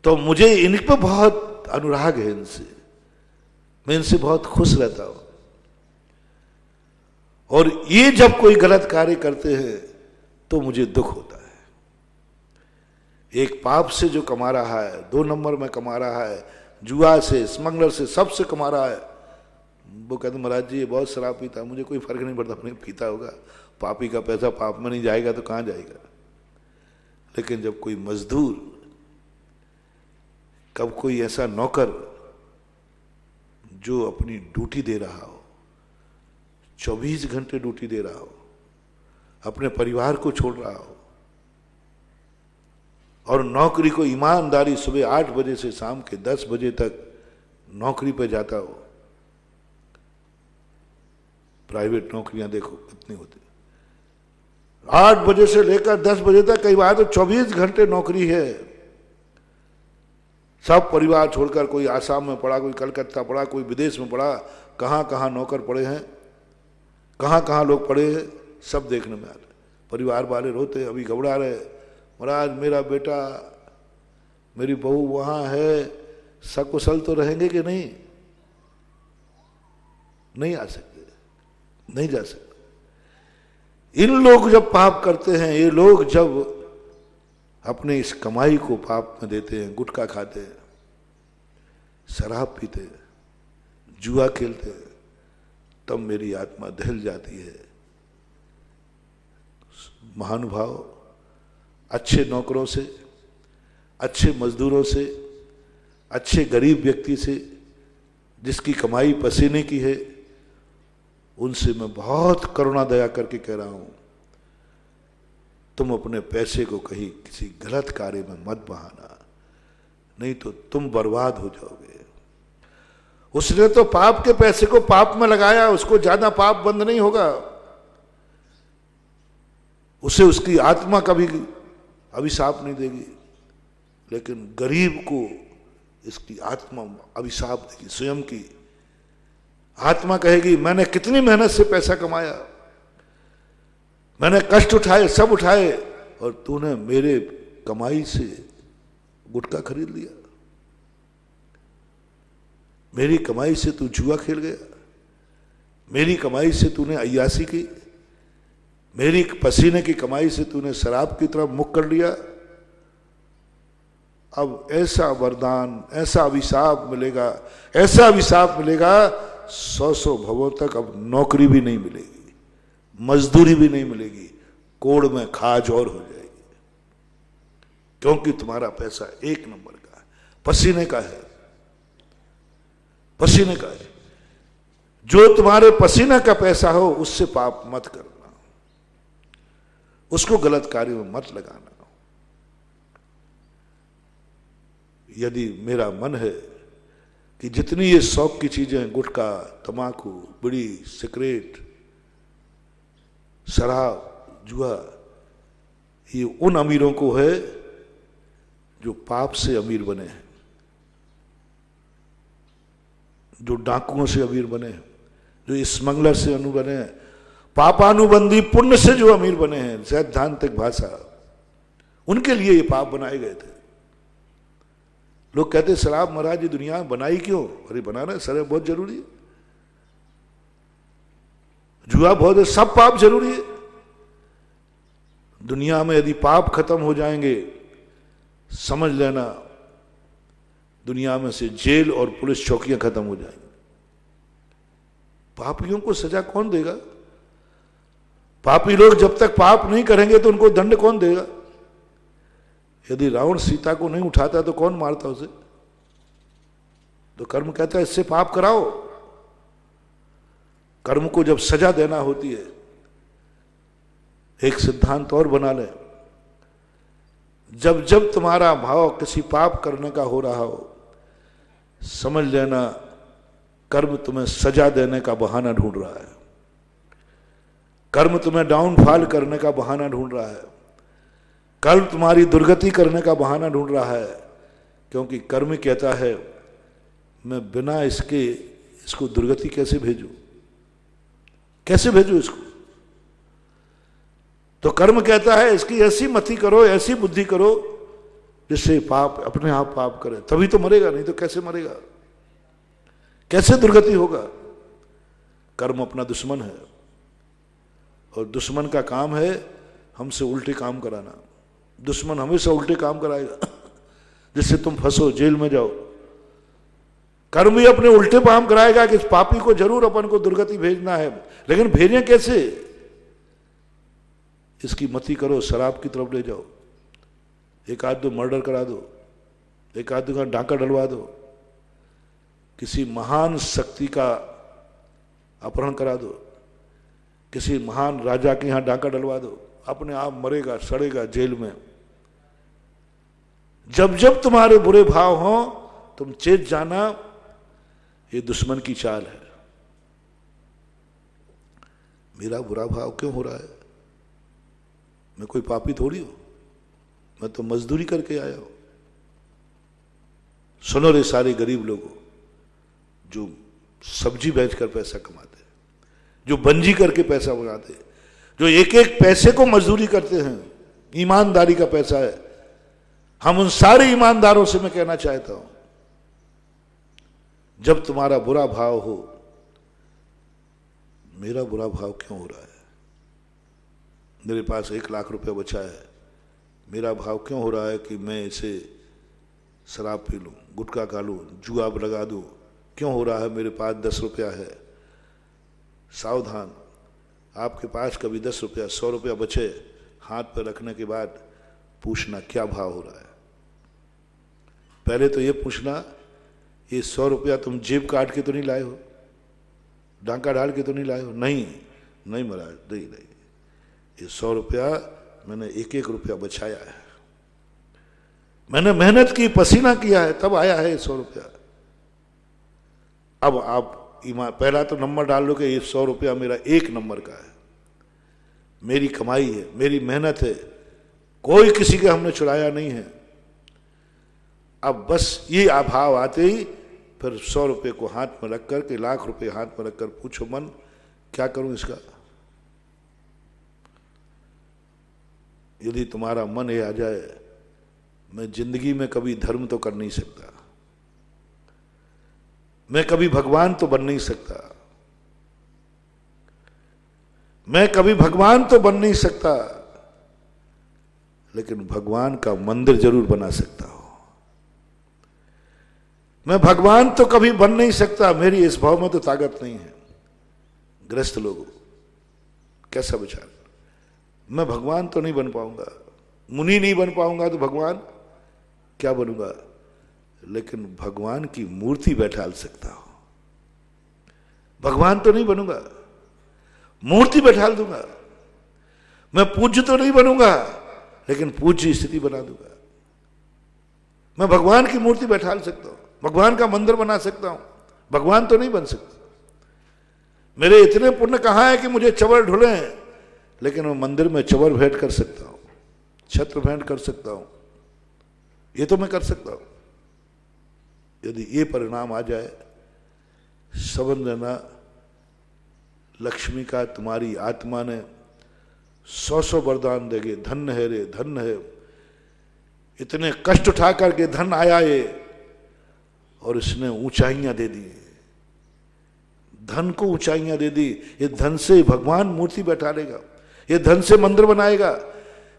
तो मुझे इन पर बहुत अनुराग है, इनसे मैं इनसे बहुत खुश रहता हूं। और ये जब कोई गलत कार्य करते हैं तो मुझे दुख होता है। एक पाप से जो कमा रहा है, 2 नंबर में कमा रहा है, जुआ से, स्मगलर से, सबसे कमा रहा है, वो कहते महाराज जी ये बहुत शराब पीता, मुझे कोई फर्क नहीं पड़ता, नहीं पीता होगा, पापी का पैसा पाप में नहीं जाएगा तो कहां जाएगा। लेकिन जब कोई मजदूर, कब कोई ऐसा नौकर जो अपनी ड्यूटी दे रहा हो, 24 घंटे ड्यूटी दे रहा हो, अपने परिवार को छोड़ रहा हो और नौकरी को ईमानदारी सुबह 8 बजे से शाम के 10 बजे तक नौकरी पे जाता हो। प्राइवेट नौकरियां देखो कितनी होती, 8 बजे से लेकर 10 बजे तक, कई बार तो 24 घंटे नौकरी है। सब परिवार छोड़कर, कोई आसाम में पड़ा, कोई कलकत्ता पड़ा, कोई विदेश में पड़ा, कहां कहां नौकर पड़े हैं, कहां कहां लोग पड़े हैं, सब देखने में आ रहे। परिवार वाले रोते, अभी घबरा रहे, महाराज मेरा बेटा, मेरी बहू वहां है, सकुशल तो रहेंगे कि नहीं? नहीं आ सकते, नहीं जा सकते। इन लोग जब पाप करते हैं, ये लोग जब अपने इस कमाई को पाप में देते हैं, गुटखा खाते हैं, शराब पीते हैं, जुआ खेलते हैं, तब मेरी आत्मा दहल जाती है। महानुभाव अच्छे नौकरों से, अच्छे मजदूरों से, अच्छे गरीब व्यक्ति से, जिसकी कमाई पसीने की है, उनसे मैं बहुत करुणा दया करके कह रहा हूं, तुम अपने पैसे को कहीं किसी गलत कार्य में मत बहाना, नहीं तो तुम बर्बाद हो जाओगे। उसने तो पाप के पैसे को पाप में लगाया, उसको ज्यादा पाप बंद नहीं होगा, उसे उसकी आत्मा कभी अभिशाप नहीं देगी। लेकिन गरीब को इसकी आत्मा अभिशाप देगी। स्वयं की आत्मा कहेगी मैंने कितनी मेहनत से पैसा कमाया, मैंने कष्ट उठाए, सब उठाए, और तूने मेरे कमाई से गुटखा खरीद लिया, मेरी कमाई से तू जुआ खेल गया, मेरी कमाई से तूने अय्यासी की, मेरी पसीने की कमाई से तूने शराब की तरफ मुख कर लिया। अब ऐसा वरदान, ऐसा अभिशाप मिलेगा, ऐसा अभिशाप मिलेगा, 100 भवों तक अब नौकरी भी नहीं मिलेगी, मजदूरी भी नहीं मिलेगी, कोड़ में खाज और हो जाएगी, क्योंकि तुम्हारा पैसा 1 नंबर का है। पसीने का है, पसीने का है। जो तुम्हारे पसीने का पैसा हो उससे पाप मत करना, उसको गलत कार्यों में मत लगाना। यदि मेरा मन है कि जितनी ये शौक की चीजें हैं, गुटखा, तंबाकू, बीड़ी, सिगरेट, शराब, जुआ, ये उन अमीरों को है जो पाप से अमीर बने हैं, जो डाकुओं से अमीर बने हैं, जो स्मगलर से अनु बने हैं, पापानुबंधी पुण्य से जो अमीर बने हैं, सैद्धांतिक भाषा, उनके लिए ये पाप बनाए गए थे। लोग कहते शराब महाराज ये दुनिया में बनाई क्यों? अरे बनाना शराब बहुत जरूरी है, जुआ बहुत है, सब पाप जरूरी है। दुनिया में यदि पाप खत्म हो जाएंगे, समझ लेना दुनिया में से जेल और पुलिस चौकियां खत्म हो जाएंगी। पापियों को सजा कौन देगा? पापी लोग जब तक पाप नहीं करेंगे तो उनको दंड कौन देगा? यदि रावण सीता को नहीं उठाता तो कौन मारता उसे? तो कर्म कहता है इससे पाप कराओ। कर्म को जब सजा देना होती है, एक सिद्धांत और बना लें, जब जब तुम्हारा भाव किसी पाप करने का हो रहा हो, समझ लेना कर्म तुम्हें सजा देने का बहाना ढूंढ रहा है, कर्म तुम्हें डाउनफॉल करने का बहाना ढूंढ रहा है, कर्म तुम्हारी दुर्गति करने का बहाना ढूंढ रहा है। क्योंकि कर्म कहता है मैं बिना इसको दुर्गति कैसे भेजूं, कैसे भेजूं इसको? तो कर्म कहता है इसकी ऐसी मति करो, ऐसी बुद्धि करो जिससे पाप अपने आप पाप करे, तभी तो मरेगा, नहीं तो कैसे मरेगा, कैसे दुर्गति होगा? कर्म अपना दुश्मन है और दुश्मन का काम है हमसे उल्टे काम कराना। दुश्मन हमेशा उल्टे काम कराएगा जिससे तुम फंसो, जेल में जाओ। कर्म भी अपने उल्टे काम कराएगा कि इस पापी को जरूर अपन को दुर्गति भेजना है, लेकिन भेजें कैसे? इसकी मति करो, शराब की तरफ ले जाओ, एक आध दो मर्डर करा दो, एक आध दो का डांका डलवा दो, किसी महान शक्ति का अपहरण करा दो, किसी महान राजा के यहां डांका डलवा दो, अपने आप मरेगा, सड़ेगा जेल में। जब जब तुम्हारे बुरे भाव हो तुम चेत जाना ये दुश्मन की चाल है। मेरा बुरा भाव क्यों हो रहा है? मैं कोई पापी थोड़ी हूं, मैं तो मजदूरी करके आया हूं। सुनो रे सारे गरीब लोगों जो सब्जी बेचकर पैसा कमाते, जो बंजी करके पैसा बनाते, जो एक एक पैसे को मजदूरी करते हैं, ईमानदारी का पैसा है। हम उन सारे ईमानदारों से मैं कहना चाहता हूं, जब तुम्हारा बुरा भाव हो, मेरा बुरा भाव क्यों हो रहा है? मेरे पास 1 लाख रुपया बचा है, मेरा भाव क्यों हो रहा है कि मैं इसे शराब पी लूं, गुटखा खा लूं, जुआ लगा दूं? क्यों हो रहा है? मेरे पास 10 रुपया है। सावधान, आपके पास कभी 10 रुपया 100 रुपया बचे, हाथ पर रखने के बाद पूछना क्या भाव हो रहा है। पहले तो ये पूछना ये 100 रुपया तुम जेब काट के तो नहीं लाए हो, डांका डाल के तो नहीं लाए हो? नहीं महाराज, नहीं, ये 100 रुपया मैंने एक एक रुपया बचाया है, मैंने मेहनत की, पसीना किया है, तब आया है 100 रुपया। अब आप पहला तो नंबर डाल लो कि ये 100 रुपया मेरा 1 नंबर का है, मेरी कमाई है, मेरी मेहनत है, कोई किसी के हमने चुराया नहीं है। अब बस ये अभाव आते ही फिर 100 रुपये को हाथ में रखकर के 1 लाख रुपये हाथ में रखकर पूछो मन क्या करूं इसका? यदि तुम्हारा मन ये आ जाए मैं जिंदगी में कभी धर्म तो कर नहीं सकता, मैं कभी भगवान तो बन नहीं सकता, मैं कभी भगवान तो बन नहीं सकता, लेकिन भगवान का मंदिर जरूर बना सकता हूं। मैं भगवान तो कभी बन नहीं सकता, मेरी इस भाव में तो ताकत नहीं है। ग्रस्त लोगों कैसा विचार? मैं भगवान तो नहीं बन पाऊंगा, मुनि नहीं बन पाऊंगा तो भगवान क्या बनूंगा? लेकिन भगवान की मूर्ति बैठाल सकता हूं। भगवान तो नहीं बनूंगा, मूर्ति बैठाल दूंगा। मैं पूज्य तो नहीं बनूंगा, लेकिन पूज्य स्थिति बना दूंगा। मैं भगवान की मूर्ति बैठाल सकता हूं, भगवान का मंदिर बना सकता हूं, भगवान तो नहीं बन सकता। मेरे इतने पुण्य कहां है कि मुझे चवर ढूंढे, लेकिन मैं मंदिर में चवर भेंट कर सकता हूं, छत्र भेंट कर सकता हूं, ये तो मैं कर सकता हूं। यदि ये परिणाम आ जाए, समझ लेना लक्ष्मी का तुम्हारी आत्मा ने 100 वरदान देगे। धन्य है रे, धन्य है, इतने कष्ट उठा करके धन आया ये, और इसने ऊंचाइयां दे दी, धन को ऊंचाइयां दे दी। ये धन से भगवान मूर्ति बैठा लेगा, ये धन से मंदिर बनाएगा,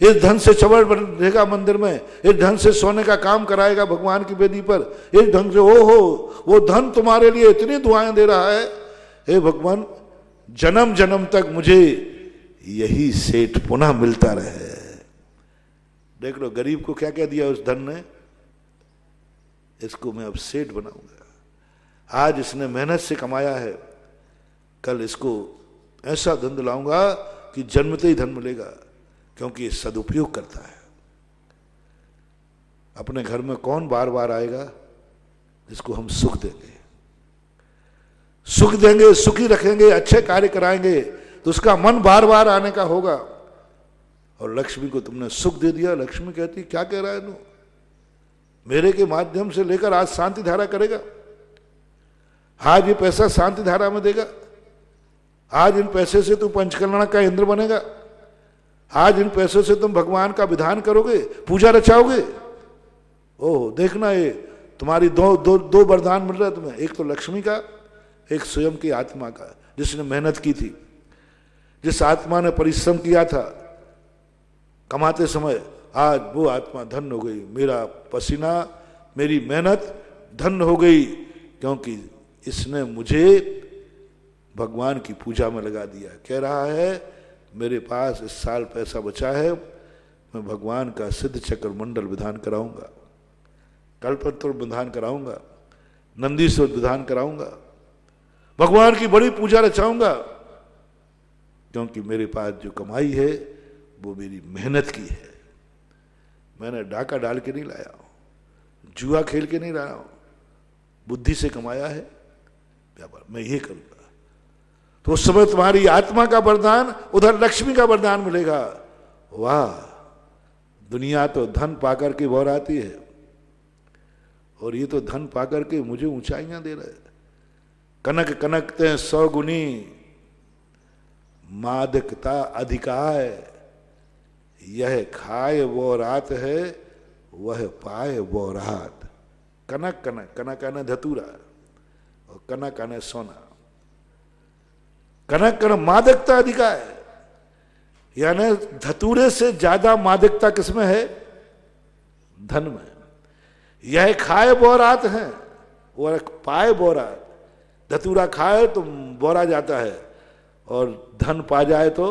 इस धन से चवर बनेगा मंदिर में, इस धन से सोने का काम कराएगा भगवान की वेदी पर, इस ढंग से ओ हो वो धन तुम्हारे लिए इतनी दुआएं दे रहा है। हे भगवान, जन्म जन्म तक मुझे यही सेठ पुनः मिलता रहे। देख लो गरीब को क्या क्या दिया उस धन ने, इसको मैं अब सेठ बनाऊंगा। आज इसने मेहनत से कमाया है, कल इसको ऐसा धन दिलाऊंगा कि जन्मते ही धन मिलेगा, क्योंकि ये सदुपयोग करता है। अपने घर में कौन बार बार आएगा जिसको हम सुख देंगे, सुख देंगे, सुखी रखेंगे, अच्छे कार्य कराएंगे, तो उसका मन बार बार आने का होगा। और लक्ष्मी को तुमने सुख दे दिया, लक्ष्मी कहती क्या कह रहा है तू, मेरे के माध्यम से लेकर आज शांति धारा करेगा, आज ये पैसा शांति धारा में देगा, आज इन पैसे से तू पंचकल्याण का इंद्र बनेगा, आज इन पैसों से तुम भगवान का विधान करोगे, पूजा रचाओगे। ओह देखना, ये तुम्हारी दो वरदान मिल रहा है तुम्हें, एक तो लक्ष्मी का, एक स्वयं की आत्मा का, जिसने मेहनत की थी, जिस आत्मा ने परिश्रम किया था कमाते समय, आज वो आत्मा धन्य हो गई। मेरा पसीना, मेरी मेहनत धन्य हो गई, क्योंकि इसने मुझे भगवान की पूजा में लगा दिया। कह रहा है मेरे पास इस साल पैसा बचा है, मैं भगवान का सिद्ध चक्र मंडल विधान कराऊंगा, कल्पतरु विधान कराऊंगा, नंदीश्वर विधान कराऊंगा, भगवान की बड़ी पूजा रचाऊंगा, क्योंकि मेरे पास जो कमाई है वो मेरी मेहनत की है। मैंने डाका डाल के नहीं लाया हूं, जुआ खेल के नहीं लाया हूं, बुद्धि से कमाया है व्यापार, मैं ये करूंगा। तो उस समय तुम्हारी आत्मा का वरदान, उधर लक्ष्मी का वरदान मिलेगा। वाह, दुनिया तो धन पाकर के भौर आती है, और ये तो धन पाकर के मुझे ऊंचाइयां दे रहे। कनक कनकते 100 गुनी, मादकता अधिकाय, यह खाए वो रात है, वह पाए वो रात। कनक कनक, कनक आने धतूरा और कनक आने सोना। कनक कनक मादकता अधिकार है, यानी धतूरे से ज्यादा मादकता किसमें है, धन में। यह खाए बोरात है, और पाए बोरात। धतूरा खाए तो बोरा जाता है, और धन पा जाए तो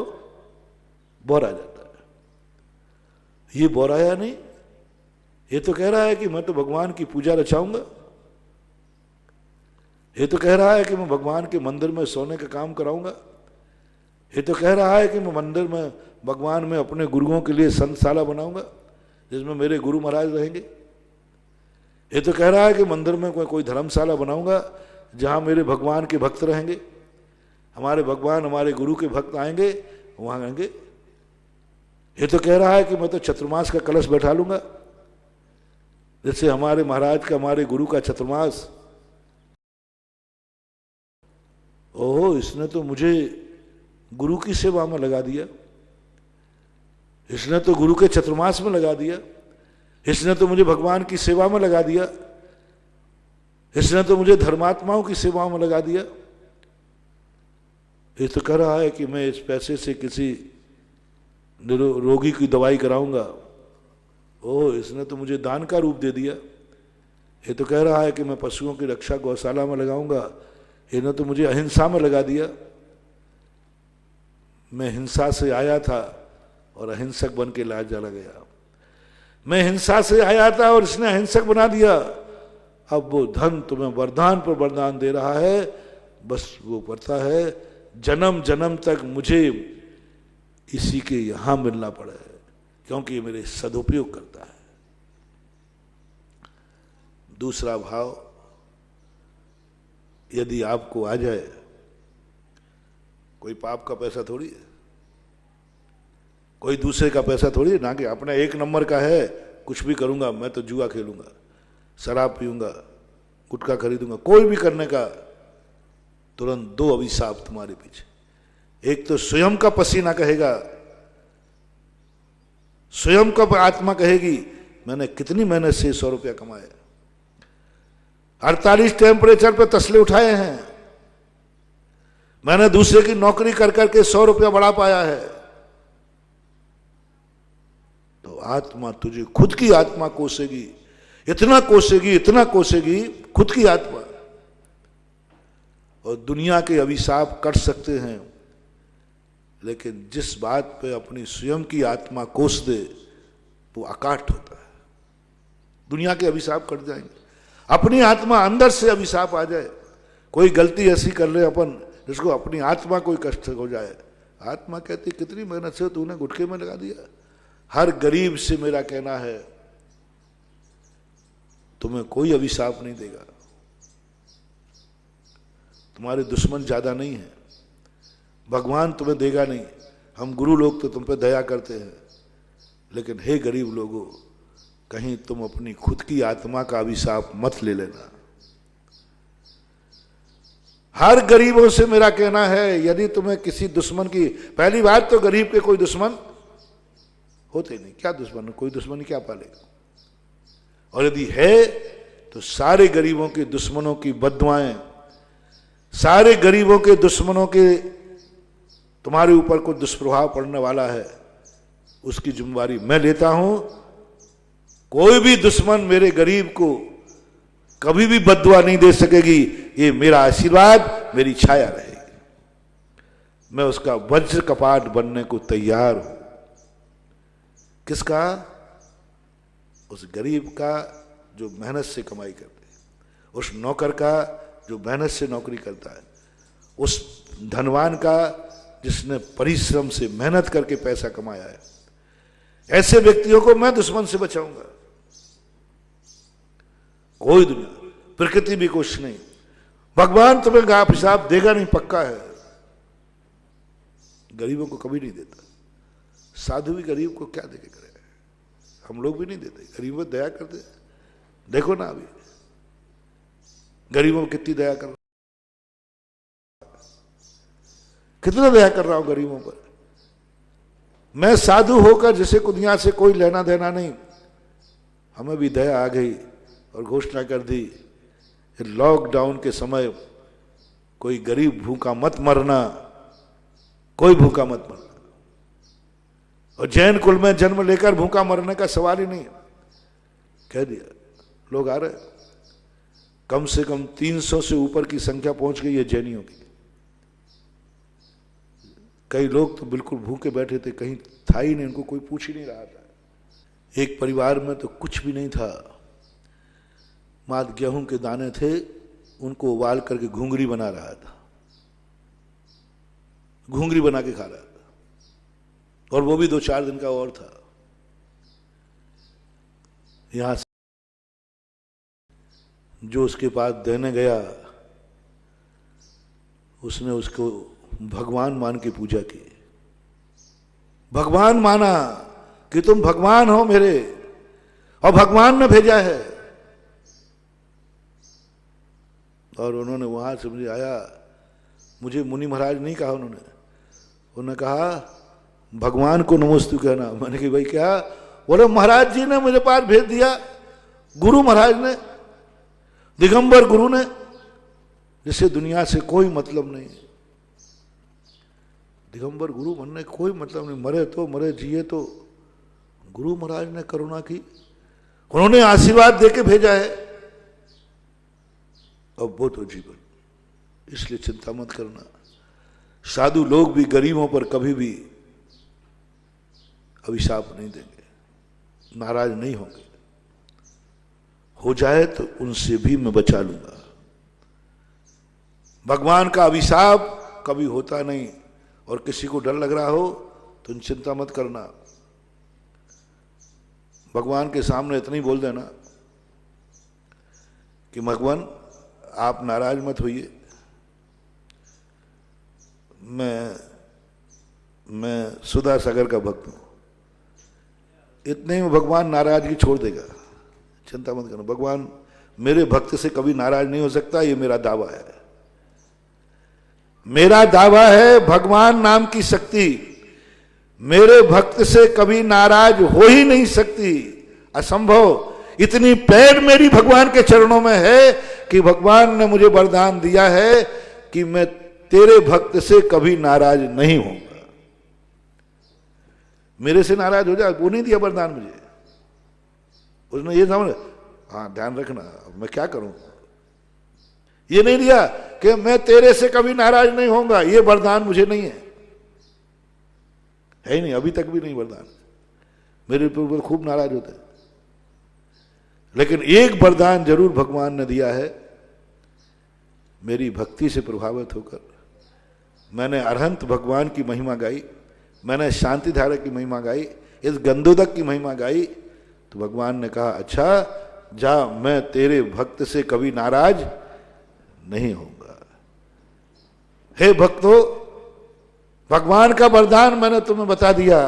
बोरा जाता है। ये बोराया नहीं, ये तो कह रहा है कि मैं तो भगवान की पूजा रचाऊंगा, ये तो कह रहा है कि मैं भगवान के मंदिर में सोने का काम कराऊंगा, ये तो कह रहा है कि मैं मंदिर में भगवान में अपने गुरुओं के लिए संतशाला बनाऊंगा, जिसमें मेरे गुरु महाराज रहेंगे। ये तो कह रहा है कि मंदिर में कोई धर्मशाला बनाऊंगा, जहां मेरे भगवान के भक्त रहेंगे, हमारे भगवान हमारे गुरु के भक्त आएंगे, वहां आएंगे। ये तो कह रहा है कि मैं तो चतुर्मास का कलश बैठा लूंगा, जैसे हमारे महाराज का, हमारे गुरु का चतुर्मास। ओहो, इसने तो मुझे गुरु की सेवा में लगा दिया, इसने तो गुरु के चतुर्मास में लगा दिया, इसने तो मुझे भगवान की सेवा में लगा दिया, इसने तो मुझे धर्मात्माओं की सेवा में लगा दिया। ये तो कह रहा है कि मैं इस पैसे से किसी रोगी की दवाई कराऊंगा। ओह, इसने तो मुझे दान का रूप दे दिया। ये तो कह रहा है कि मैं पशुओं की रक्षा गौशाला में लगाऊंगा, इन्होंने तो मुझे अहिंसा में लगा दिया। मैं हिंसा से आया था और अहिंसक बन के लाज चला गया। मैं हिंसा से आया था और इसने अहिंसक बना दिया। अब वो धन तुम्हें वरदान पर वरदान दे रहा है, बस वो पड़ता है जन्म जन्म तक मुझे इसी के यहां मिलना पड़े, क्योंकि ये मेरे सदुपयोग करता है। दूसरा भाव यदि आपको आ जाए, कोई पाप का पैसा थोड़ी है, कोई दूसरे का पैसा थोड़ी है, ना कि अपना एक नंबर का है, कुछ भी करूंगा, मैं तो जुआ खेलूंगा, शराब पीऊंगा, गुटखा खरीदूंगा, कोई भी करने का, तुरंत दो अभिशाप तुम्हारे पीछे। एक तो स्वयं का पसीना कहेगा, स्वयं का आत्मा कहेगी मैंने कितनी मेहनत से 100 रुपया कमाए, 48 टेम्परेचर पे तसले उठाए हैं, मैंने दूसरे की नौकरी कर करके 100 रुपया बढ़ा पाया है। तो आत्मा तुझे खुद की आत्मा कोसेगी, इतना कोसेगी, इतना कोसेगी खुद की आत्मा। और दुनिया के अभिशाप कट सकते हैं, लेकिन जिस बात पे अपनी स्वयं की आत्मा कोस दे वो अकाट होता है। दुनिया के अभिशाप कट जाएंगे, अपनी आत्मा अंदर से अभिशाप आ जाए, कोई गलती ऐसी कर ले अपन जिसको अपनी आत्मा कोई कष्ट हो जाए, आत्मा कहती कितनी मेहनत से तूने गुटखे में लगा दिया। हर गरीब से मेरा कहना है तुम्हें कोई अभिशाप नहीं देगा, तुम्हारे दुश्मन ज्यादा नहीं है, भगवान तुम्हें देगा नहीं। हम गुरु लोग तो तुम पे दया करते हैं, लेकिन हे गरीब लोगों, कहीं तुम अपनी खुद की आत्मा का अभिशाप मत ले लेना। हर गरीबों से मेरा कहना है, यदि तुम्हें किसी दुश्मन की, पहली बात तो गरीब के कोई दुश्मन होते नहीं, क्या दुश्मन, कोई दुश्मन क्या पालेगा। और यदि है तो सारे गरीबों के दुश्मनों की बद्दुआएं, सारे गरीबों के दुश्मनों के तुम्हारे ऊपर कोई दुष्प्रभाव पड़ने वाला है, उसकी जिम्मेवारी मैं लेता हूं। कोई भी दुश्मन मेरे गरीब को कभी भी बद्दुआ नहीं दे सकेगी, ये मेरा आशीर्वाद, मेरी छाया रहेगी। मैं उसका वज्र कपाट बनने को तैयार हूं। किसका? उस गरीब का जो मेहनत से कमाई करते है, उस नौकर का जो मेहनत से नौकरी करता है, उस धनवान का जिसने परिश्रम से मेहनत करके पैसा कमाया है। ऐसे व्यक्तियों को मैं दुश्मन से बचाऊंगा। कोई दुनिया, प्रकृति भी कुछ नहीं, भगवान तुम्हें गाप हिसाब देगा नहीं, पक्का है। गरीबों को कभी नहीं देता। साधु भी गरीब को क्या देके करे, हम लोग भी नहीं देते, गरीबों पर दया करते। देखो ना अभी गरीबों पर कितनी दया कर, कितना दया कर रहा हूं गरीबों पर। मैं साधु होकर जिसे दुनिया से कोई लेना देना नहीं, हमें भी दया आ गई और घोषणा कर दी, लॉकडाउन के समय कोई गरीब भूखा मत मरना, कोई भूखा मत मरना। और जैन कुल में जन्म लेकर भूखा मरने का सवाल ही नहीं, कह दिया। लोग आ रहे, कम से कम 300 से ऊपर की संख्या पहुंच गई है जैनियों की। कई लोग तो बिल्कुल भूखे बैठे थे, कहीं था ही नहीं, उनको कोई पूछ ही नहीं रहा था। एक परिवार में तो कुछ भी नहीं था, मात्र गेहूं के दाने थे, उनको उबाल करके घुंघरी बना रहा था, घुंघरी बना के खा रहा था, और वो भी 2-4 दिन का और था। यहां से जो उसके पास देने गया, उसने उसको भगवान मान के पूजा की, भगवान माना कि तुम भगवान हो मेरे, और भगवान ने भेजा है। और उन्होंने वहां से मुझे आया, मुझे मुनि महाराज नहीं कहा, उन्होंने कहा भगवान को नमोस्तु कहना। मैंने कहा भाई क्या? बोले महाराज जी ने मुझे पास भेज दिया, गुरु महाराज ने, दिगंबर गुरु ने, जिससे दुनिया से कोई मतलब नहीं। दिगंबर गुरु बनने कोई मतलब नहीं, मरे तो मरे, जिए तो। गुरु महाराज ने करुणा की, उन्होंने आशीर्वाद देके भेजा है, अब वो तो जीवन। इसलिए चिंता मत करना। साधु लोग भी गरीबों पर कभी भी अभिशाप नहीं देंगे, नाराज नहीं होंगे। हो जाए तो उनसे भी मैं बचा लूंगा। भगवान का अभिशाप कभी होता नहीं, और किसी को डर लग रहा हो तो चिंता मत करना, भगवान के सामने इतना ही बोल देना कि भगवान आप नाराज मत होइए, मैं सुधा सागर का भक्त हूं। इतने में भगवान नाराजगी छोड़ देगा, चिंता मत करना, भगवान मेरे भक्त से कभी नाराज नहीं हो सकता, ये मेरा दावा है। मेरा दावा है भगवान नाम की शक्ति मेरे भक्त से कभी नाराज हो ही नहीं सकती, असंभव। इतनी पैर मेरी भगवान के चरणों में है कि भगवान ने मुझे वरदान दिया है कि मैं तेरे भक्त से कभी नाराज नहीं होऊंगा। मेरे से नाराज हो जाए, वो नहीं दिया वरदान मुझे, उसने ये समझ, हाँ ध्यान रखना मैं क्या करूं, ये नहीं दिया कि मैं तेरे से कभी नाराज नहीं होऊंगा, ये वरदान मुझे नहीं है ही नहीं, अभी तक भी नहीं वरदान। मेरे ऊपर खूब नाराज होते हैं, लेकिन एक वरदान जरूर भगवान ने दिया है। मेरी भक्ति से प्रभावित होकर मैंने अरहंत भगवान की महिमा गाई, मैंने शांति धारा की महिमा गाई, इस गंधोदक की महिमा गाई, तो भगवान ने कहा अच्छा जा, मैं तेरे भक्त से कभी नाराज नहीं होऊंगा। हे भक्तों, भगवान का वरदान मैंने तुम्हें बता दिया,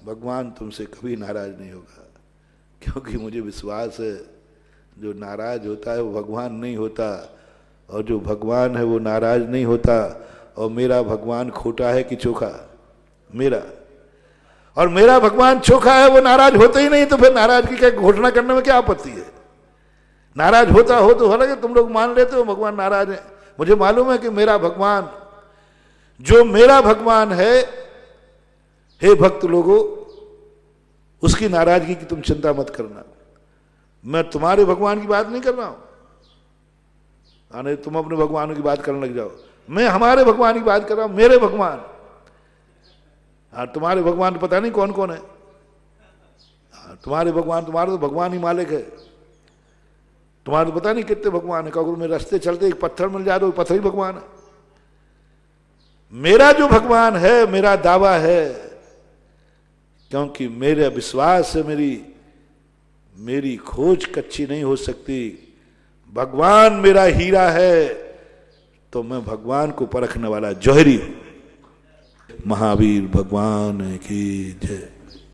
भगवान तुमसे कभी नाराज नहीं होगा, क्योंकि मुझे विश्वास है जो नाराज होता है वो भगवान नहीं होता, और जो भगवान है वो नाराज नहीं होता। और मेरा भगवान खोटा है कि चोखा? मेरा, और मेरा भगवान चोखा है, वो नाराज होता ही नहीं, तो फिर नाराजगी का घोषणा करने में क्या आपत्ति है? नाराज होता हो तो हालांकि तुम लोग मान लेते हो भगवान नाराज है, मुझे मालूम है कि मेरा भगवान, जो मेरा भगवान है, हे भक्त लोगों, उसकी नाराजगी की तुम चिंता मत करना। मैं तुम्हारे भगवान की बात नहीं कर रहा हूं, नहीं तुम अपने भगवान की बात करने लग जाओ, मैं हमारे भगवान की बात कर रहा हूं, मेरे भगवान। हाँ, तुम्हारे भगवान पता नहीं कौन कौन है, तुम्हारे भगवान, तुम्हारे तो भगवान ही मालिक है, तुम्हारे तो पता नहीं कितने भगवान है। कभी में रास्ते चलते एक पत्थर मिल जाए तो पत्थर ही भगवान है। मेरा जो भगवान है, मेरा दावा है, क्योंकि मेरे विश्वास से मेरी खोज कच्ची नहीं हो सकती। भगवान मेरा हीरा है, तो मैं भगवान को परखने वाला जौहरी हूं। महावीर भगवान की जय।